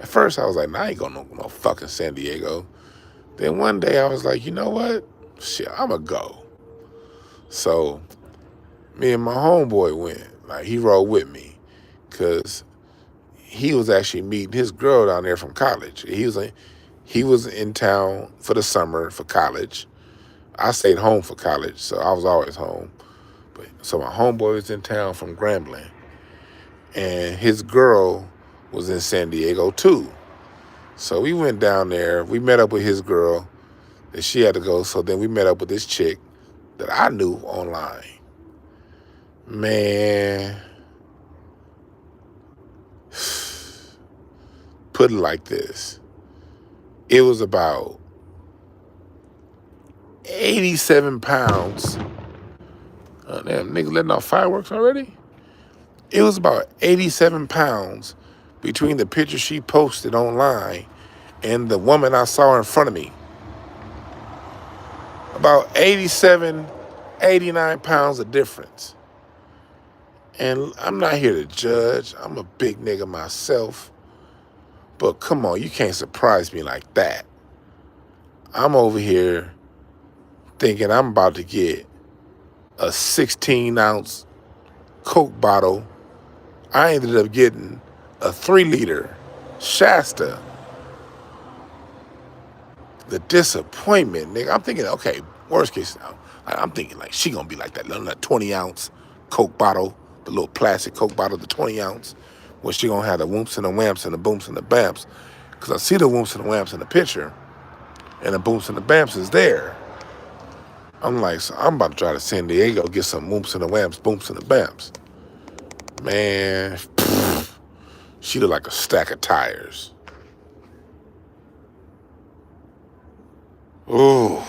At first, I was like, nah, I ain't going to no fucking San Diego. Then one day, I was like, you know what? Shit, I'm going to go. So me and my homeboy went. Like, he rode with me because he was actually meeting his girl down there from college. He was in town for the summer for college. I stayed home for college, so I was always home. So my homeboy was in town from Grambling, and his girl was in San Diego too. So we went down there. We met up with his girl, and she had to go. So then we met up with this chick that I knew online. Man, put it like this. It was about 87 pounds. Damn, niggas letting off fireworks already? It was about 87 pounds between the picture she posted online and the woman I saw in front of me. About 87, 89 pounds of difference. And I'm not here to judge. I'm a big nigga myself. But come on, you can't surprise me like that. I'm over here thinking I'm about to get a 16-ounce Coke bottle. I ended up getting a 3-liter Shasta. The disappointment, nigga. I'm thinking, okay, worst case scenario, I'm thinking like she gonna be like that 20-ounce Coke bottle, the little plastic Coke bottle, the 20-ounce, where she gonna have the whoops and the whamps and the booms and the bamps. Because I see the whoops and the whamps in the picture, and the booms and the bamps is there. I'm like, so I'm about to try to San Diego, get some whoops and the whamps, booms and the bamps. Man, she look like a stack of tires. Ooh.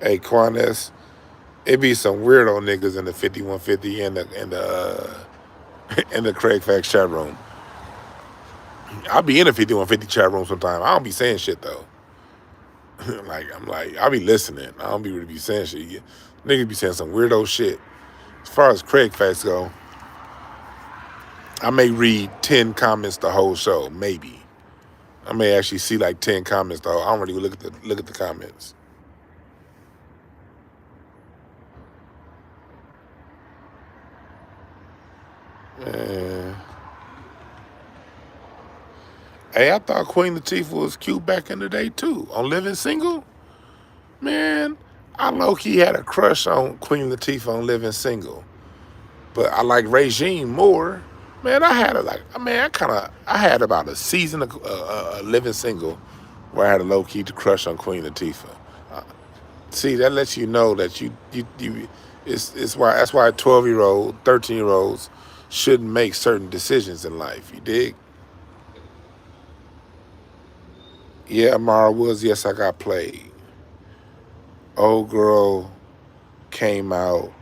Hey, Quanes, it be some weirdo niggas in the 5150 and the Craig Fax chat room. I'll be in the 5150 chat room sometime. I don't be saying shit though. I'll be listening. I don't be really be saying shit. Niggas be saying some weirdo shit. As far as Craig Fax go, I may read 10 comments the whole show, maybe. I may actually see like 10 comments though. I don't really look at the comments. Man. Hey, I thought Queen Latifah was cute back in the day too. On Living Single, man, I low-key had a crush on Queen Latifah on Living Single. But I like Regine more. Man, I had I had about a season of Living Single where I had a low-key crush on Queen Latifah. Uh, See, that lets you know that it's why that's why 12-year-old, 13-year-olds shouldn't make certain decisions in life. You dig? Yeah, Amara Woods, yes, I got played. Old girl came out.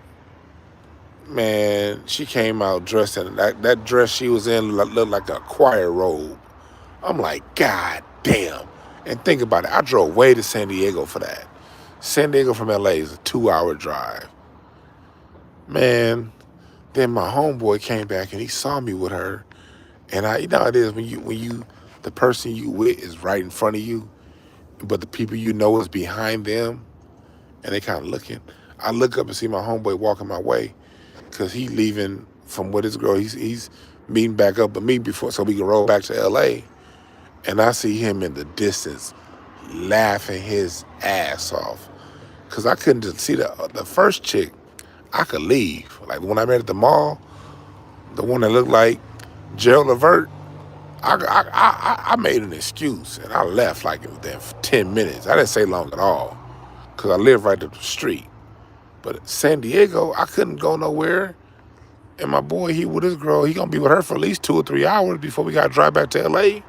Man, she came out dressed in that dress she was in looked like a choir robe. I'm like, God damn. And think about it, I drove way to San Diego for that. San Diego from LA is a 2-hour drive. Man, then my homeboy came back and he saw me with her. And you know how it is when the person you with is right in front of you, but the people you know is behind them, and they kind of looking. I look up and see my homeboy walking my way, cause he leaving from with his girl. He's meeting back up with me before so we can roll back to LA. And I see him in the distance laughing his ass off. Cause I couldn't just see the first chick, I could leave. Like when I met at the mall, the one that looked like Gerald Levert, I made an excuse and I left like within 10 minutes. I didn't stay long at all because I live right up the street. But San Diego, I couldn't go nowhere. And my boy, he with his girl, he gonna be with her for at least 2 or 3 hours before we gotta drive back to LA.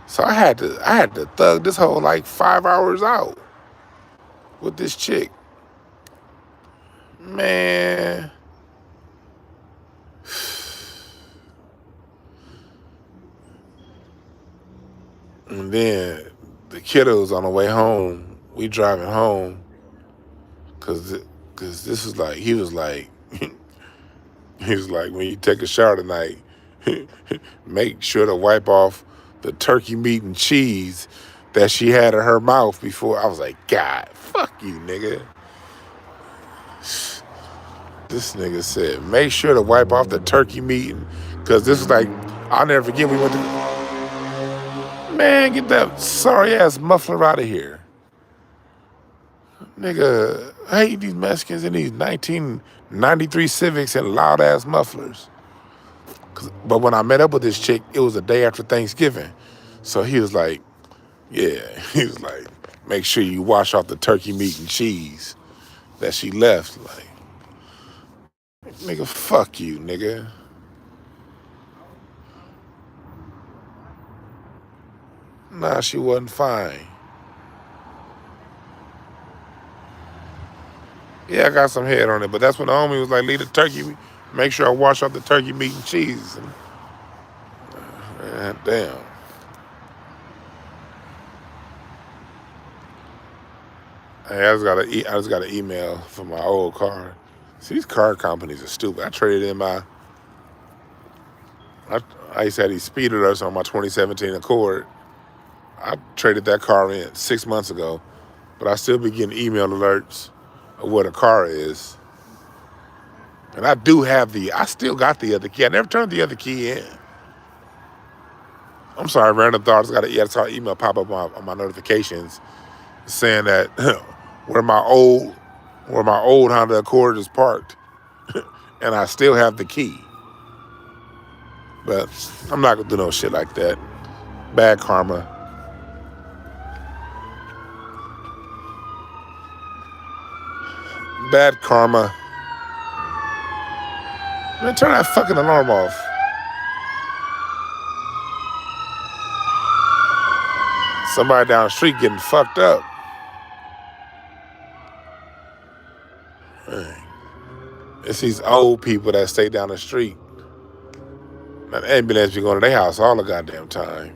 So I had to thug this whole like 5 hours out with this chick. Man. And then the kiddos on the way home, we driving home, cause this is like he was like when you take a shower tonight, make sure to wipe off the turkey meat and cheese that she had in her mouth before. I was like, God, fuck you, nigga. This nigga said, make sure to wipe off the turkey meat, cause this is like, I'll never forget we went to. Man, get that sorry ass muffler out of here. Nigga, I hate these Mexicans in these 1993 Civics and loud ass mufflers. But when I met up with this chick, it was the day after Thanksgiving. So he was like, yeah, he was like, make sure you wash off the turkey meat and cheese that she left. Like, nigga, fuck you, nigga. Nah, she wasn't fine. Yeah, I got some head on it, but that's when the homie was like, leave the turkey, make sure I wash off the turkey meat and cheese. And, damn. Hey, I just got an email from my old car. See, these car companies are stupid. I traded in I used to have these speeders on my 2017 Accord. I traded that car in 6 months ago, but I still be getting email alerts of what a car is. And I still got the other key. I never turned the other key in. I'm sorry, random thoughts. I saw an email pop up on my notifications saying that where my old Honda Accord is parked, and I still have the key. But I'm not gonna do no shit like that. Bad karma. Bad karma. Man, turn that fucking alarm off. Somebody down the street getting fucked up. Man. It's these old people that stay down the street. That ambulance be going to their house all the goddamn time.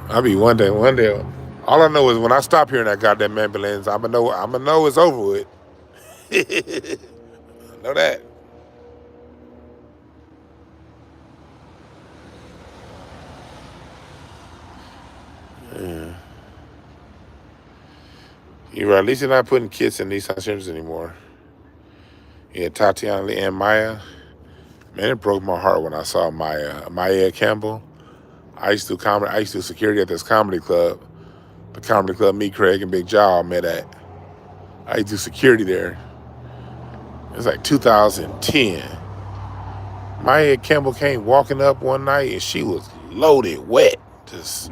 I be one day. All I know is when I stop hearing that goddamn ambulance, I'ma know it's over with. I know that. Yeah. You're right. At least you're not putting kids in these centers anymore. Yeah, Tatiana Lee and Maya. Man, it broke my heart when I saw Maya Campbell. I used to do comedy. I used to do security at this comedy club. The comedy club me, Craig, and Big Jaw met at. I used to do security there. It was like 2010. Maya Campbell came walking up one night and she was loaded, wet, just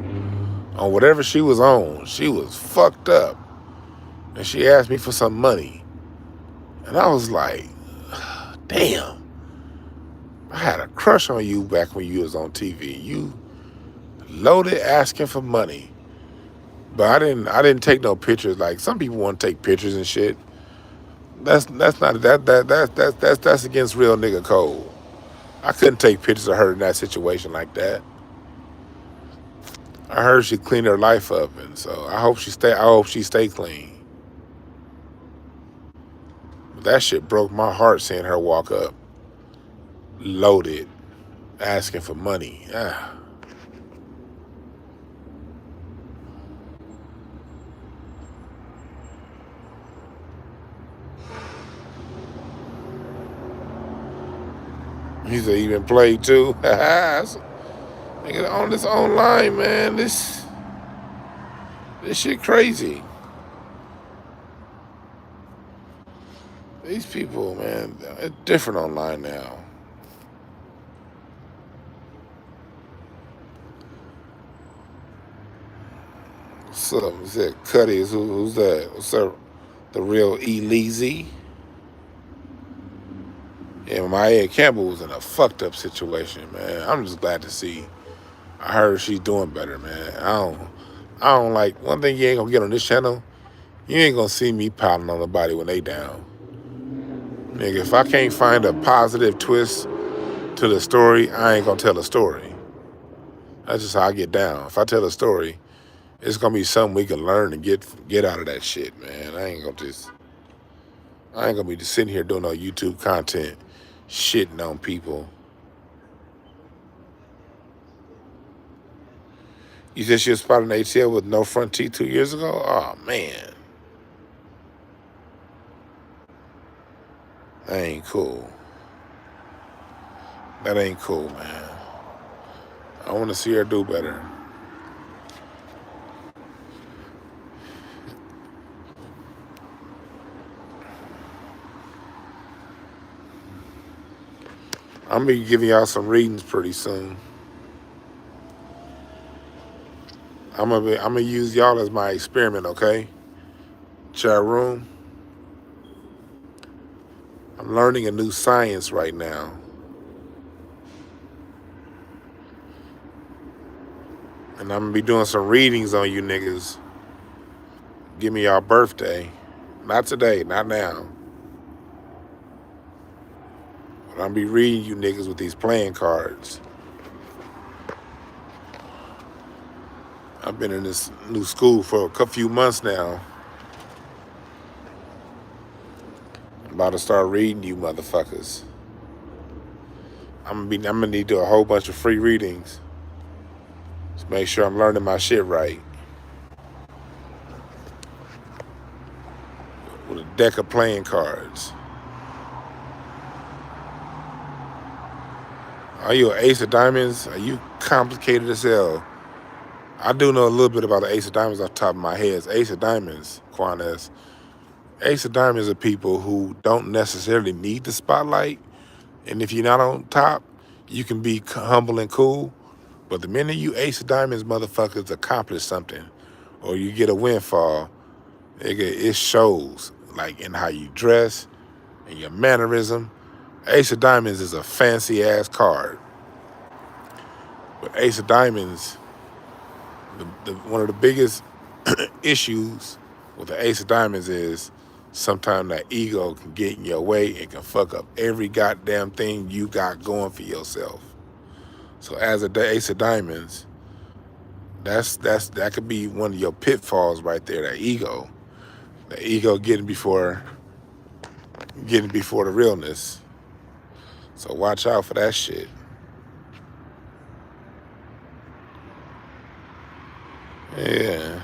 on whatever she was on. She was fucked up. And she asked me for some money. And I was like, damn, I had a crush on you back when you was on TV. You loaded asking for money. But I didn't take no pictures. Like some people want to take pictures and shit. That's against real nigga code. I couldn't take pictures of her in that situation like that. I heard she cleaned her life up, and so I hope she stay clean. But that shit broke my heart seeing her walk up loaded, asking for money. Ah. He's even played too. Nigga on this online, man. This shit crazy. These people, man, it's different online now. What's up? Is that Cuddy? Who's that? What's up? The real Eleazy? Yeah, Maya Campbell was in a fucked up situation, man. I'm just glad to see. I heard she's doing better, man. I don't like, one thing you ain't gonna get on this channel, you ain't gonna see me piling on nobody when they down. Nigga, if I can't find a positive twist to the story, I ain't gonna tell a story. That's just how I get down. If I tell a story, it's gonna be something we can learn and get out of that shit, man. I ain't gonna be just sitting here doing no YouTube content, shitting on people. You said she was spotted in ATL with no front teeth 2 years ago? Oh, man. That ain't cool. That ain't cool, man. I want to see her do better. I'm going to be giving y'all some readings pretty soon. I'm gonna use y'all as my experiment, okay? Chat room. I'm learning a new science right now. And I'm gonna be doing some readings on you niggas. Give me y'all birthday. Not today, not now. But I'm gonna be reading you niggas with these playing cards. I've been in this new school for a few months now. I'm about to start reading you motherfuckers. I'm gonna need to do a whole bunch of free readings. Just make sure I'm learning my shit right. With a deck of playing cards. Are you an ace of diamonds? Are you complicated as hell? I do know a little bit about the ace of diamonds off the top of my head. Ace of diamonds, Quanes. Ace of diamonds are people who don't necessarily need the spotlight. And if you're not on top, you can be humble and cool. But the minute you ace of diamonds motherfuckers accomplish something, or you get a windfall, it shows, like in how you dress and your mannerism. Ace of diamonds is a fancy ass card. But ace of diamonds, one of the biggest issues with the ace of diamonds is sometimes that ego can get in your way and can fuck up every goddamn thing you got going for yourself. So as a ace of diamonds, that could be one of your pitfalls right there. That ego getting before the realness. So watch out for that shit. Yeah.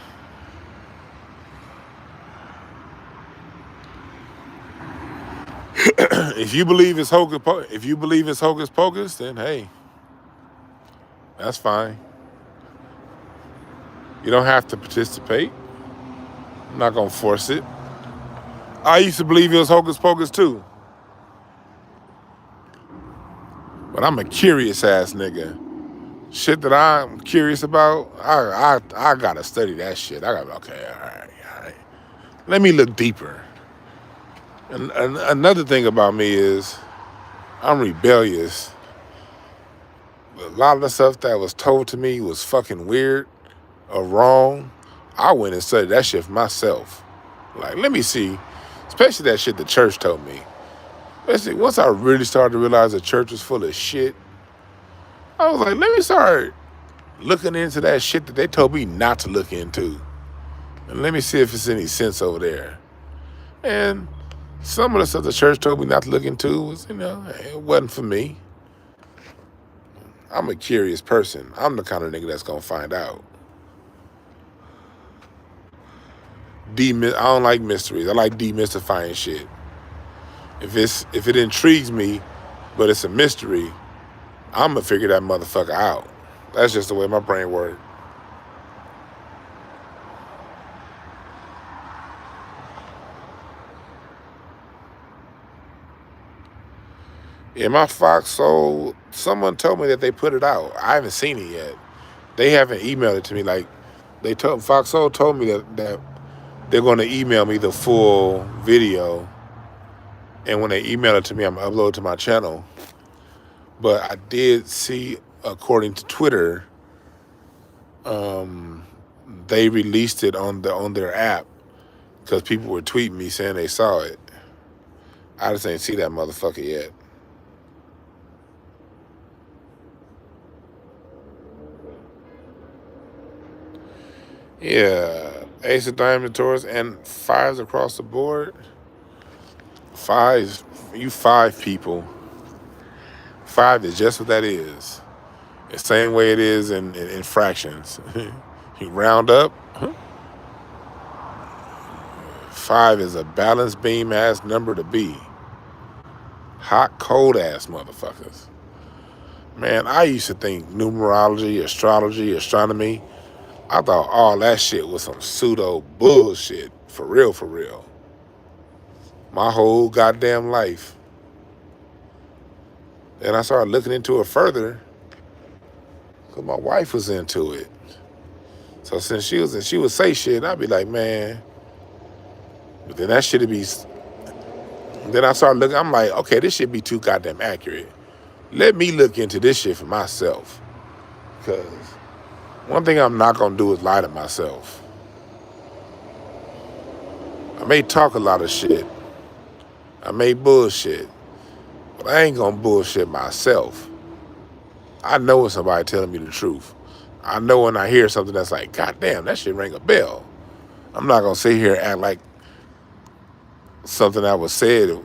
If you believe it's hocus pocus, then hey, that's fine. You don't have to participate. I'm not gonna force it. I used to believe it was hocus pocus too. But I'm a curious ass nigga. Shit that I'm curious about, I gotta study that shit. I gotta, okay, all right. Let me look deeper. And another thing about me is I'm rebellious. A lot of the stuff that was told to me was fucking weird or wrong. I went and studied that shit for myself. Like, let me see, especially that shit the church told me. Once I really started to realize the church was full of shit, I was like, let me start looking into that shit that they told me not to look into. And let me see if it's any sense over there. And some of the stuff the church told me not to look into was, it wasn't for me. I'm a curious person. I'm the kind of nigga that's gonna find out. I don't like mysteries. I like demystifying shit. If it intrigues me, but it's a mystery, I'm gonna figure that motherfucker out. That's just the way my brain works. Yeah, my Fox soul, someone told me that they put it out. I haven't seen it yet. They haven't emailed it to me. Like, Fox Soul told me that they're going to email me the full video. And when they email it to me, I'm going to upload it to my channel. But I did see, according to Twitter, they released it on their app because people were tweeting me saying they saw it. I just ain't see that motherfucker yet. Yeah, Ace of Diamond Taurus and fives across the board. Fives, you five people. Five is just what that is. The same way it is in fractions. You round up. Five is a balanced beam ass number to be. Hot, cold ass motherfuckers. Man, I used to think numerology, astrology, astronomy, I thought all that shit was some pseudo bullshit. For real. My whole goddamn life. And I started looking into it further because my wife was into it. So since she would say shit, and I'd be like, man. But then that shit'd be. Then I started looking, I'm like, okay, this shit be too goddamn accurate. Let me look into this shit for myself. Because one thing I'm not gonna do is lie to myself. I may talk a lot of shit. I may bullshit. But I ain't gonna bullshit myself. I know when somebody telling me the truth. I know when I hear something that's like, God damn, that shit ring a bell. I'm not gonna sit here and act like something that was said.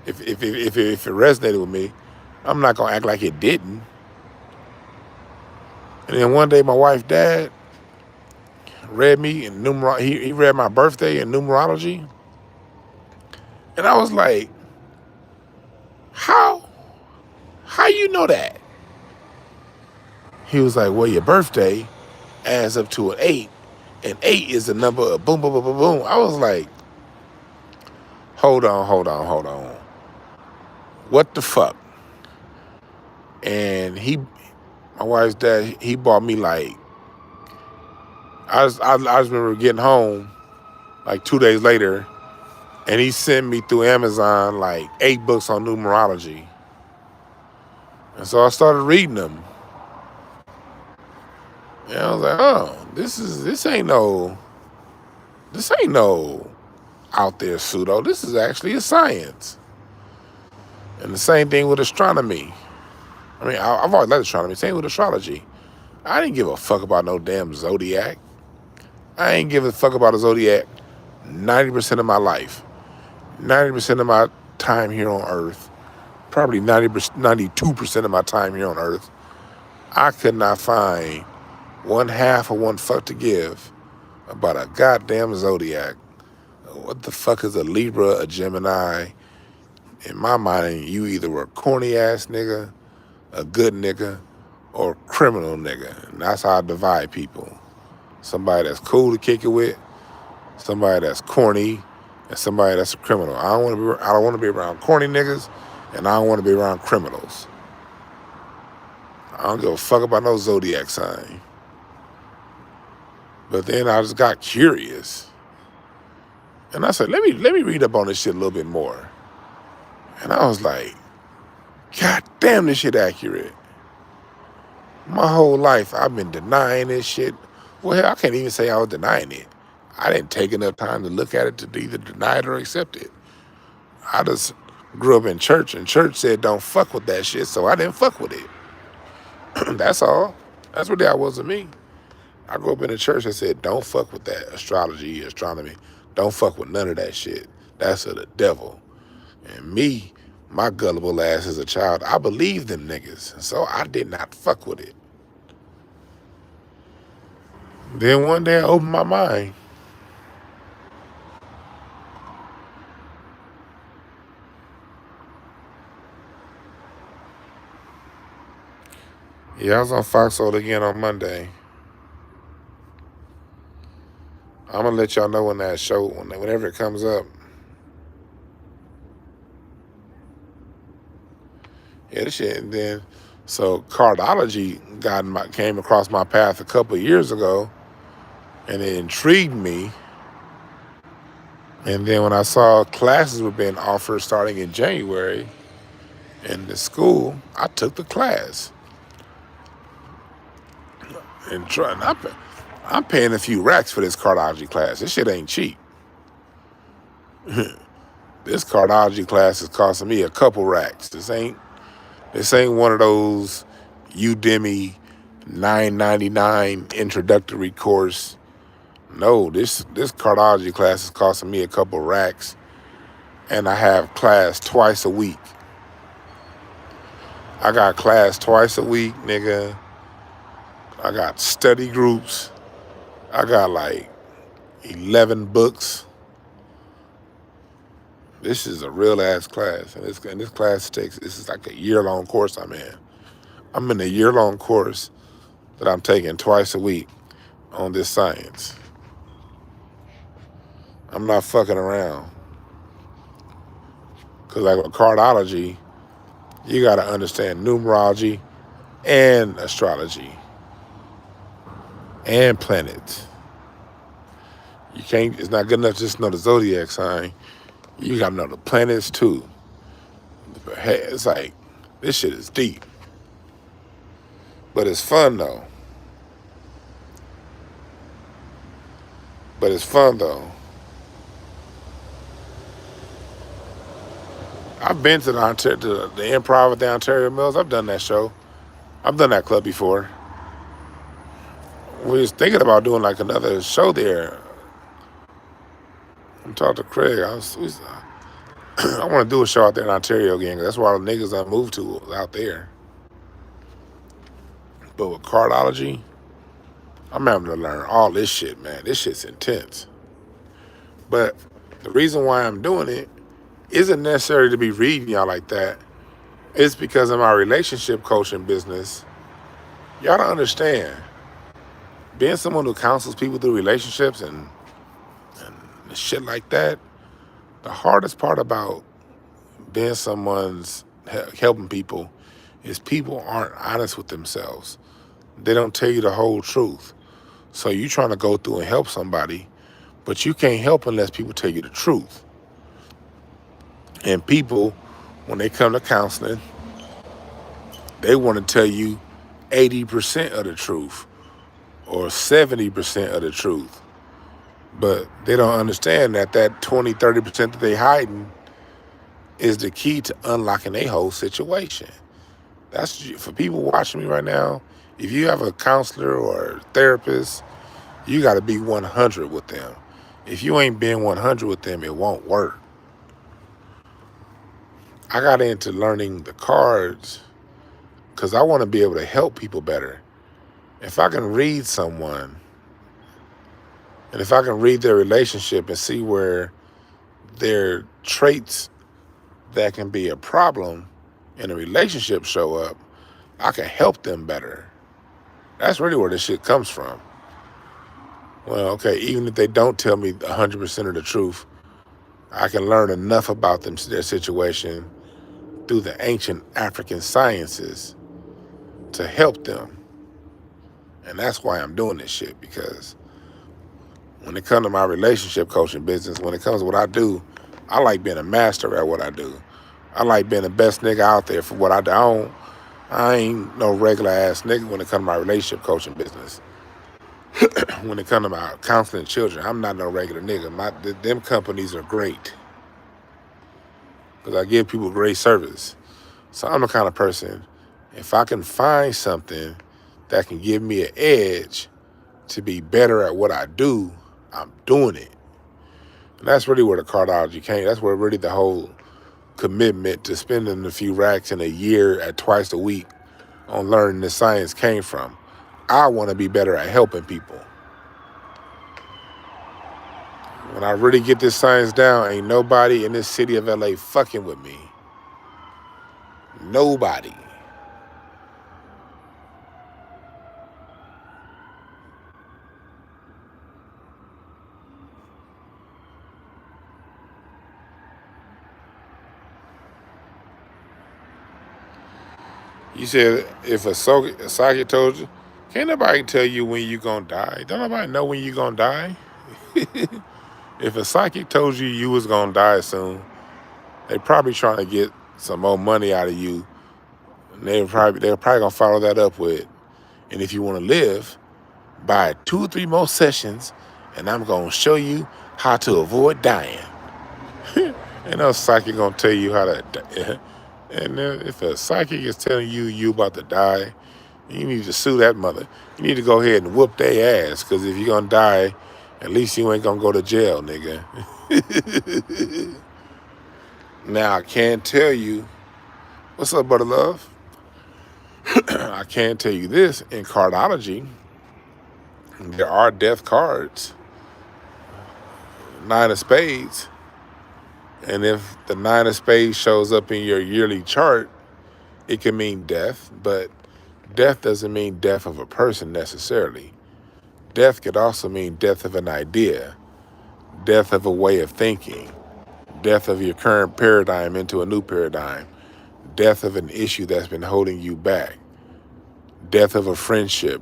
If it resonated with me, I'm not gonna act like it didn't. And then one day my wife's dad read me in he read my birthday in numerology. And I was like, how you know that? He was like, well, your birthday adds up to an 8, and 8 is the number of boom, boom, boom, boom, boom. I was like, hold on. What the fuck? And my wife's dad, he bought me like, I just remember getting home like 2 days later, and he sent me through Amazon like 8 books on numerology. And so I started reading them. And I was like, oh, this ain't no out there pseudo. This is actually a science. And the same thing with astronomy. I mean, I've always liked astronomy. Same with astrology. I didn't give a fuck about no damn zodiac. I ain't give a fuck about a zodiac 90% of my life. 90% of my time here on Earth. Probably 92% of my time here on Earth. I could not find one half of one fuck to give about a goddamn zodiac. What the fuck is a Libra, a Gemini, in my mind, you either were a corny ass nigga, a good nigga, or a criminal nigga. And that's how I divide people. Somebody that's cool to kick it with, somebody that's corny, and somebody that's a criminal. I don't want to be around corny niggas, and I don't want to be around criminals. I don't give a fuck about no zodiac sign. But then I just got curious. And I said, let me read up on this shit a little bit more. And I was like, God damn, this shit accurate. My whole life, I've been denying this shit. Well, hell, I can't even say I was denying it. I didn't take enough time to look at it to either deny it or accept it. I just grew up in church, and church said don't fuck with that shit, so I didn't fuck with it. That's all. That's what that was to me. I grew up in a church that said don't fuck with that astrology, astronomy. Don't fuck with none of that shit. That's of the devil. And me, my gullible ass as a child, I believed them niggas, so I did not fuck with it. Then one day I opened my mind. Yeah, I was on Foxhole again on Monday. I'm gonna let y'all know when that show, whenever it comes up. Yeah, this shit. And then, so cardology came across my path a couple of years ago, and it intrigued me. And then when I saw classes were being offered starting in January in the school, I took the class. And I'm paying a few racks for this cardology class. This shit ain't cheap. This cardology class is costing me a couple racks. This ain't one of those Udemy $9.99 introductory course. No, this cardology class is costing me a couple racks, and I have class twice a week. I got class twice a week, nigga. I got study groups. I got like 11 books. This is a real ass class, and this class this is like a year-long course I'm in. I'm in a year-long course that I'm taking twice a week on this science. I'm not fucking around. Because like with cardology, you got to understand numerology and astrology and planets. It's not good enough to just know the zodiac sign. You got to know the planets too. Hey, it's like, this shit is deep. But it's fun though. I've been to the Improv at the Ontario Mills. I've done that show. I've done that club before. We was thinking about doing like another show there. I'm talking to Craig. I want to do a show out there in Ontario again, 'cause that's where all the niggas I moved to out there. But with cardology, I'm having to learn all this shit, man. This shit's intense. But the reason why I'm doing it isn't necessarily to be reading y'all like that. It's because of my relationship coaching business. Y'all don't understand. Being someone who counsels people through relationships and shit like that, the hardest part about being someone's helping people is people aren't honest with themselves. They don't tell you the whole truth. So you trying to go through and help somebody, but you can't help unless people tell you the truth. And people, when they come to counseling, they want to tell you 80% of the truth or 70% of the truth. But they don't understand that 20, 30% that they hiding is the key to unlocking a whole situation. That's for people watching me right now. If you have a counselor or a therapist, you got to be 100 with them. If you ain't being 100 with them, it won't work. I got into learning the cards because I want to be able to help people better. If I can read someone, and if I can read their relationship and see where their traits that can be a problem in a relationship show up, I can help them better. That's really where this shit comes from. Well, okay, even if they don't tell me 100% of the truth, I can learn enough about their situation through the ancient African sciences to help them. And that's why I'm doing this shit, because when it comes to my relationship coaching business, when it comes to what I do, I like being a master at what I do. I like being the best nigga out there for what I do. I ain't no regular ass nigga when it comes to my relationship coaching business. When it comes to my counseling children, I'm not no regular nigga. Them companies are great because I give people great service. So I'm the kind of person, if I can find something that can give me an edge to be better at what I do, I'm doing it. And that's really where the cardiology came. That's where really the whole commitment to spending a few racks in a year at twice a week on learning the science came from. I want to be better at helping people. When I really get this science down, ain't nobody in this city of LA fucking with me. Nobody. You said if a psychic told you, can't nobody tell you when you gonna die. Don't nobody know when you gonna die. If a psychic told you you was gonna die soon, they probably trying to get some more money out of you. And they're probably gonna follow that up with, and if you want to live, buy 2 or 3 more sessions, and I'm gonna show you how to avoid dying. And no psychic gonna tell you how to. And if a psychic is telling you about to die, you need to sue that mother. You need to go ahead and whoop their ass, because if you're gonna die, at least you ain't gonna go to jail, nigga. Now I can't tell you. What's up, brother love? I can't tell you this. In cardology, there are death cards. 9 of spades. And if the 9 of spades shows up in your yearly chart, it can mean death, but death doesn't mean death of a person necessarily. Death could also mean death of an idea, death of a way of thinking, death of your current paradigm into a new paradigm, death of an issue that's been holding you back, death of a friendship,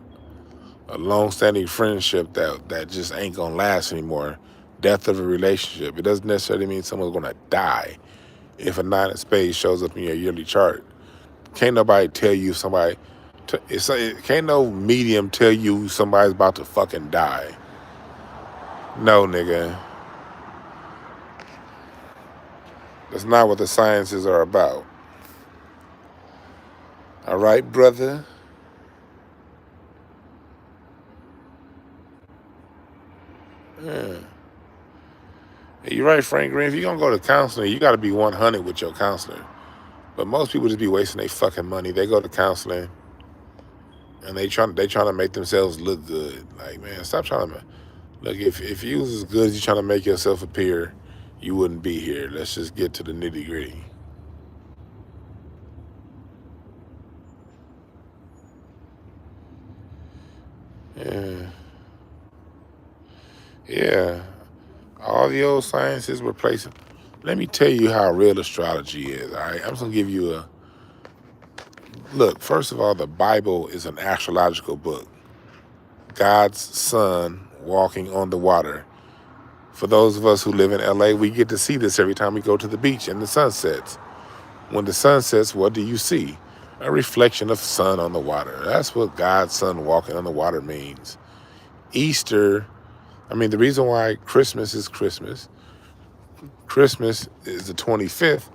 a long-standing friendship that just ain't gonna last anymore, death of a relationship. It doesn't necessarily mean someone's gonna die. If a 9 of spades shows up in your yearly chart, can't nobody tell you can't no medium tell you somebody's about to fucking die. No, nigga. That's not what the sciences are about. All right, brother? Yeah. You're right, Frank Green. If you're going to go to counseling, you got to be 100 with your counselor. But most people just be wasting their fucking money. They go to counseling, and they trying to make themselves look good. Like, man, stop trying to... Look, if you was as good as you're trying to make yourself appear, you wouldn't be here. Let's just get to the nitty-gritty. Yeah. All the old sciences were placing. Let me tell you how real astrology is, all right? I'm just going to give you a... Look, first of all, the Bible is an astrological book. God's son walking on the water. For those of us who live in LA, we get to see this every time we go to the beach and the sun sets. When the sun sets, what do you see? A reflection of sun on the water. That's what God's son walking on the water means. Easter, the reason why Christmas is Christmas is the 25th,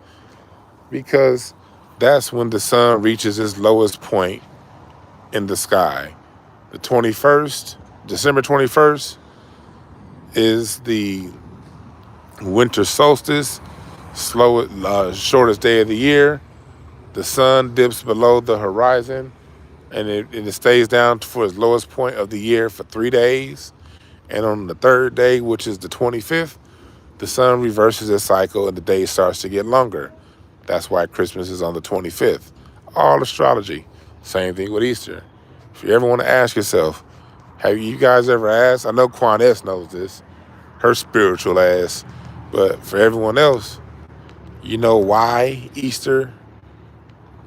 because that's when the sun reaches its lowest point in the sky. The 21st, December 21st, is the winter solstice, shortest day of the year. The sun dips below the horizon, and it stays down for its lowest point of the year for 3 days. And on the 3rd day, which is the 25th, the sun reverses its cycle and the day starts to get longer. That's why Christmas is on the 25th. All astrology. Same thing with Easter. If you ever want to ask yourself, have you guys ever asked? I know Quan S knows this, her spiritual ass. But for everyone else, you know why Easter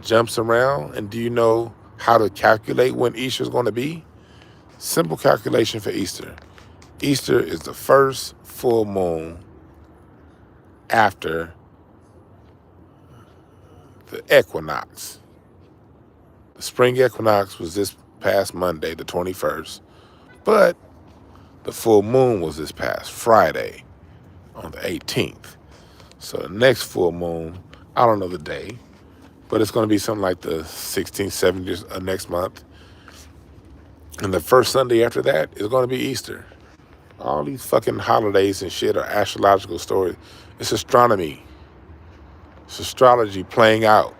jumps around? And do you know how to calculate when Easter is going to be? Simple calculation for Easter. Easter is the first full moon after the equinox. The spring equinox was this past Monday, the 21st, but the full moon was this past Friday on the 18th. So the next full moon, I don't know the day, but it's going to be something like the 16th, 17th of next month. And the first Sunday after that is going to be Easter. All these fucking holidays and shit are astrological stories. It's astronomy. It's astrology playing out.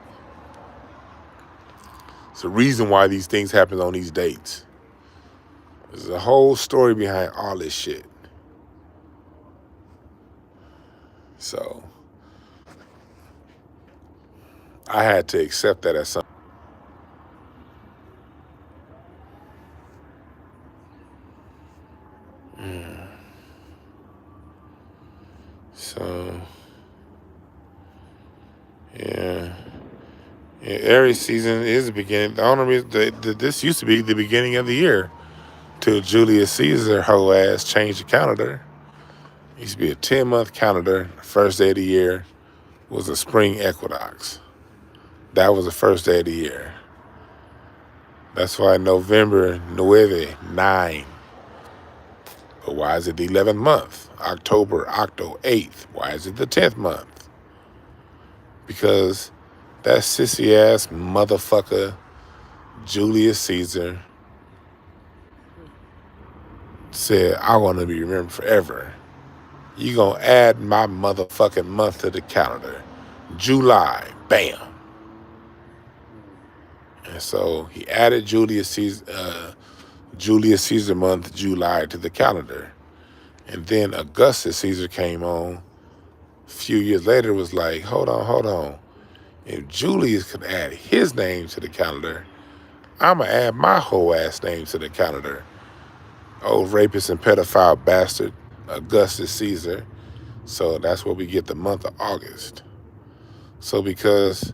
It's the reason why these things happen on these dates. There's a whole story behind all this shit. So I had to accept that as something. So, yeah. Aries season is the beginning. The only reason this used to be the beginning of the year till Julius Caesar, whole ass, changed the calendar. It used to be a 10-month calendar. The first day of the year was a spring equinox. That was the first day of the year. That's why November 9. But why is it the 11th month? October 8th. Why is it the 10th month? Because that sissy-ass motherfucker, Julius Caesar, said, I want to be remembered forever. You gonna add my motherfucking month to the calendar. July, bam. And so he added Julius Caesar month, July, to the calendar. And then Augustus Caesar came on a few years later, was like, hold on. If Julius could add his name to the calendar, I'm going to add my whole ass name to the calendar. Old rapist and pedophile bastard, Augustus Caesar. So that's where we get the month of August. So because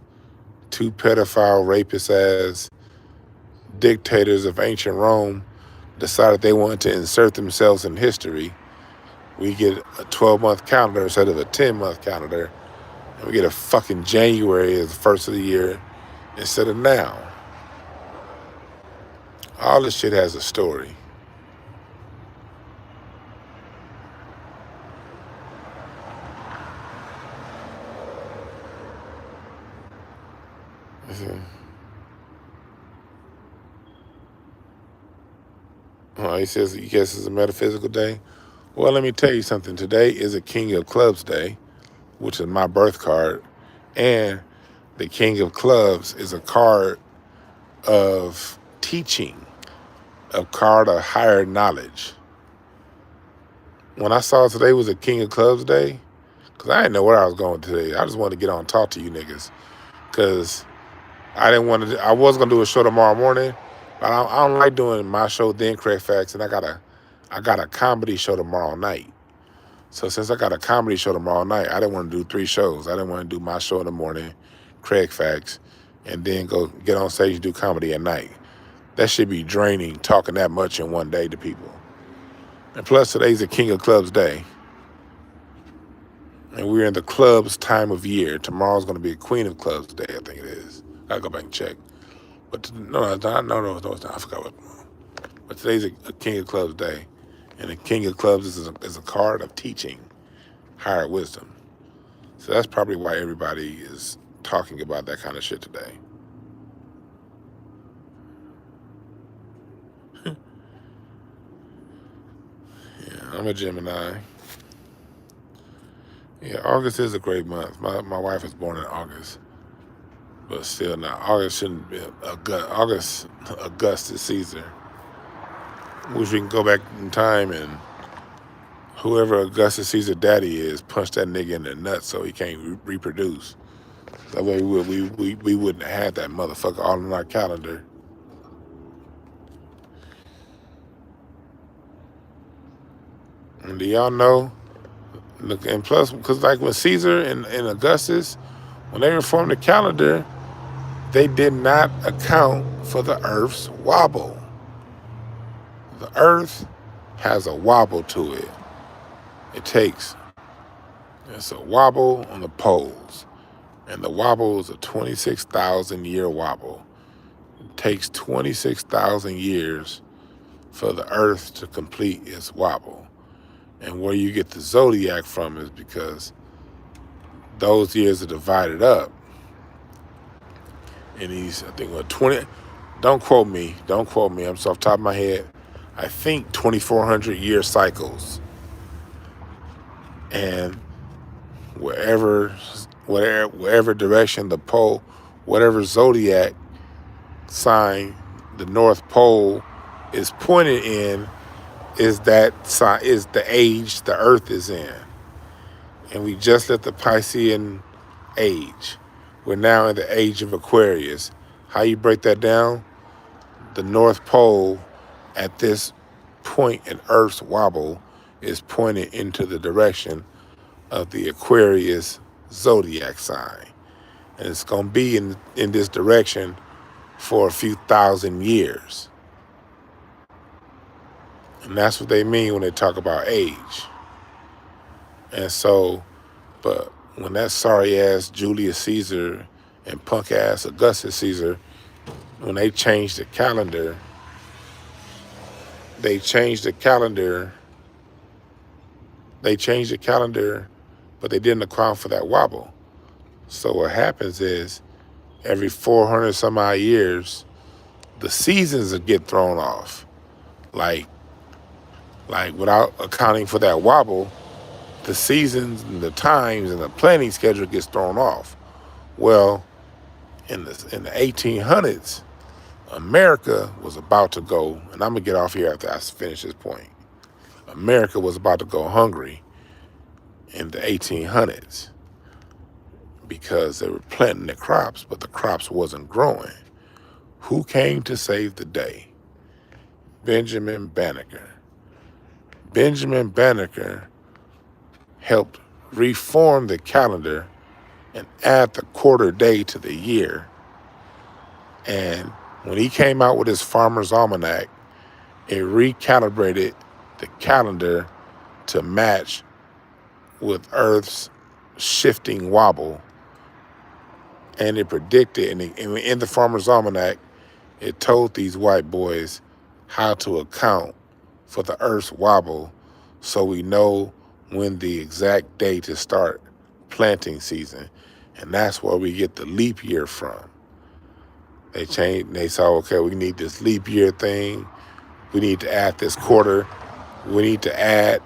two pedophile rapist ass dictators of ancient Rome decided they wanted to insert themselves in history, we get a 12-month calendar instead of a 10-month calendar. And we get a fucking January as the first of the year instead of now. All this shit has a story. Oh, he says, you guess it's a metaphysical day? Well, let me tell you something. Today is a King of Clubs day, which is my birth card. And the King of Clubs is a card of teaching, a card of higher knowledge. When I saw today was a King of Clubs day, because I didn't know where I was going today. I just wanted to get on and talk to you niggas. Because I was going to do a show tomorrow morning, but I don't like doing my show then Correct Facts, and I got a comedy show tomorrow night. So since I got a comedy show tomorrow night, I didn't want to do 3 shows. I didn't want to do my show in the morning, Craig Facts, and then go get on stage and do comedy at night. That should be draining, talking that much in one day to people. And plus, today's a King of Clubs day. And we're in the clubs time of year. Tomorrow's going to be a Queen of Clubs day, I think it is. I'll go back and check. But no, it's not. No, it's not. I forgot what. But today's a King of Clubs day. And the King of Clubs is a card of teaching, higher wisdom. So that's probably why everybody is talking about that kind of shit today. Yeah, I'm a Gemini. Yeah, August is a great month. My wife was born in August. But still not. August shouldn't be Augustus Caesar. Wish we can go back in time and whoever Augustus Caesar daddy is, punch that nigga in the nuts so he can't reproduce. That way we wouldn't have had that motherfucker all in our calendar. And do y'all know? Look, and plus, because like when Caesar and Augustus, when they reformed the calendar, they did not account for the Earth's wobble. The Earth has a wobble to it. It's a wobble on the poles. And the wobble is a 26,000 year wobble. It takes 26,000 years for the Earth to complete its wobble. And where you get the zodiac from is because those years are divided up. And these, I think, 20, don't quote me, I'm just off the top of my head, I think 2,400 year cycles. And wherever direction the pole, whatever zodiac sign the North Pole is pointed in, is the age the Earth is in. And we just left the Piscean age. We're now in the age of Aquarius. How you break that down? The North Pole at this point in Earth's wobble is pointed into the direction of the Aquarius zodiac sign. And it's going to be in this direction for a few thousand years. And that's what they mean when they talk about age. And so, but when that sorry-ass Julius Caesar and punk-ass Augustus Caesar, when they changed the calendar, but they didn't account for that wobble. So what happens is, every 400 some odd years, the seasons will get thrown off. Like without accounting for that wobble, the seasons and the times and the planning schedule gets thrown off. Well, in the 1800s, America was about to go, and I'm gonna get off here after I finish this point. America was about to go hungry in the 1800s because they were planting their crops, but the crops wasn't growing. Who came to save the day? Benjamin Banneker. Benjamin Banneker helped reform the calendar and add the quarter day to the year. And when he came out with his Farmer's Almanac, it recalibrated the calendar to match with Earth's shifting wobble. And it predicted, and in the Farmer's Almanac, it told these white boys how to account for the Earth's wobble so we know when the exact day to start planting season. And that's where we get the leap year from. They changed, they saw, okay, we need this leap year thing. We need to add this quarter. We need to add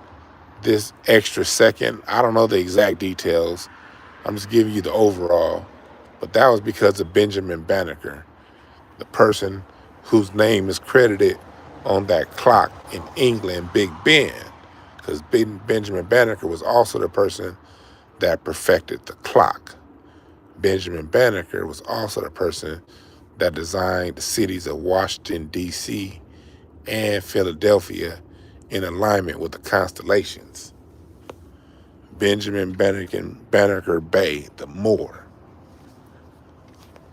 this extra second. I don't know the exact details. I'm just giving you the overall. But that was because of Benjamin Banneker, the person whose name is credited on that clock in England, Big Ben. Because Benjamin Banneker was also the person that perfected the clock. Benjamin Banneker was also the person that designed the cities of Washington, D.C. and Philadelphia in alignment with the constellations. Benjamin Banneker Bay, the Moor.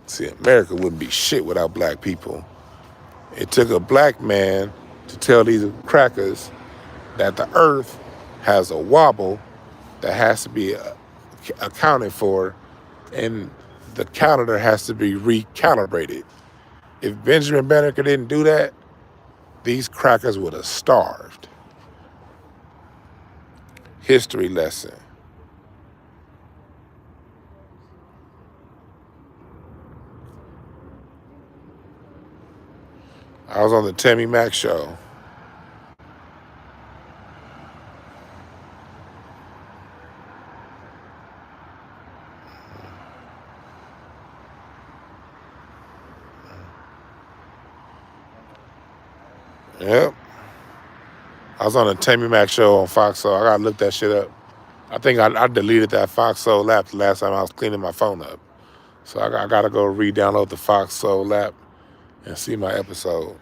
See, America wouldn't be shit without black people. It took a black man to tell these crackers that the Earth has a wobble that has to be accounted for, and the calendar has to be recalibrated. If Benjamin Banneker didn't do that, these crackers would have starved. History lesson. I was on the Tammy Mack show. Yep. I was on the Tammy Mack show on Fox Soul. I gotta look that shit up. I think I deleted that Fox Soul app the last time I was cleaning my phone up. So I got to go re-download the Fox Soul app and see my episode.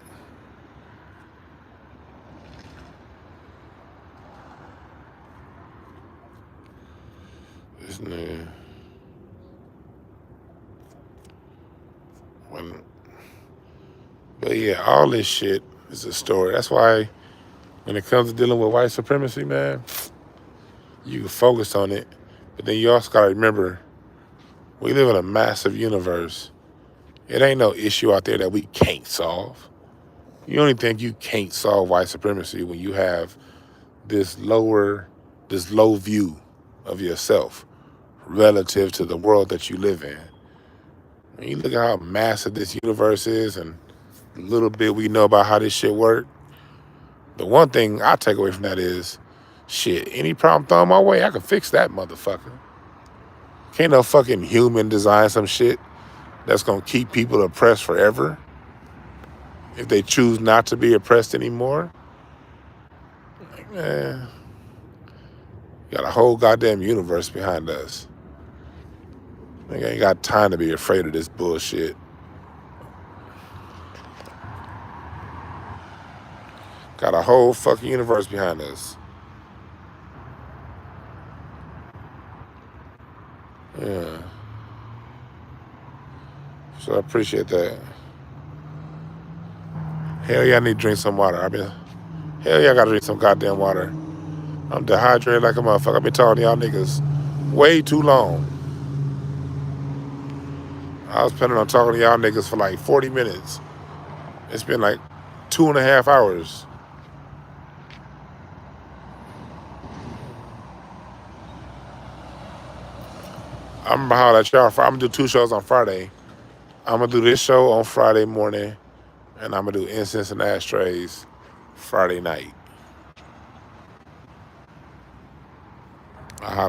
This nigga. But yeah, all this shit is a story. That's why when it comes to dealing with white supremacy, man, you can focus on it. But then you also got to remember, we live in a massive universe. It ain't no issue out there that we can't solve. You only think you can't solve white supremacy when you have this low view of yourself relative to the world that you live in. When you look at how massive this universe is and the little bit we know about how this shit works, the one thing I take away from that is, shit, any problem thrown my way, I can fix that motherfucker. Can't no fucking human design some shit that's gonna keep people oppressed forever if they choose not to be oppressed anymore. Like, man, got a whole goddamn universe behind us. Nigga ain't got time to be afraid of this bullshit. Got a whole fucking universe behind us. Yeah. So I appreciate that. Hell yeah, I need to drink some water. Hell yeah, I gotta drink some goddamn water. I'm dehydrated like a motherfucker. I've been talking to y'all niggas way too long. I was planning on talking to y'all niggas for like 40 minutes. It's been like 2.5 hours. I'm gonna holler at y'all. I'm gonna do 2 shows on Friday. I'm gonna do this show on Friday morning, and I'm gonna do Incense and Ashtrays Friday night. I holler.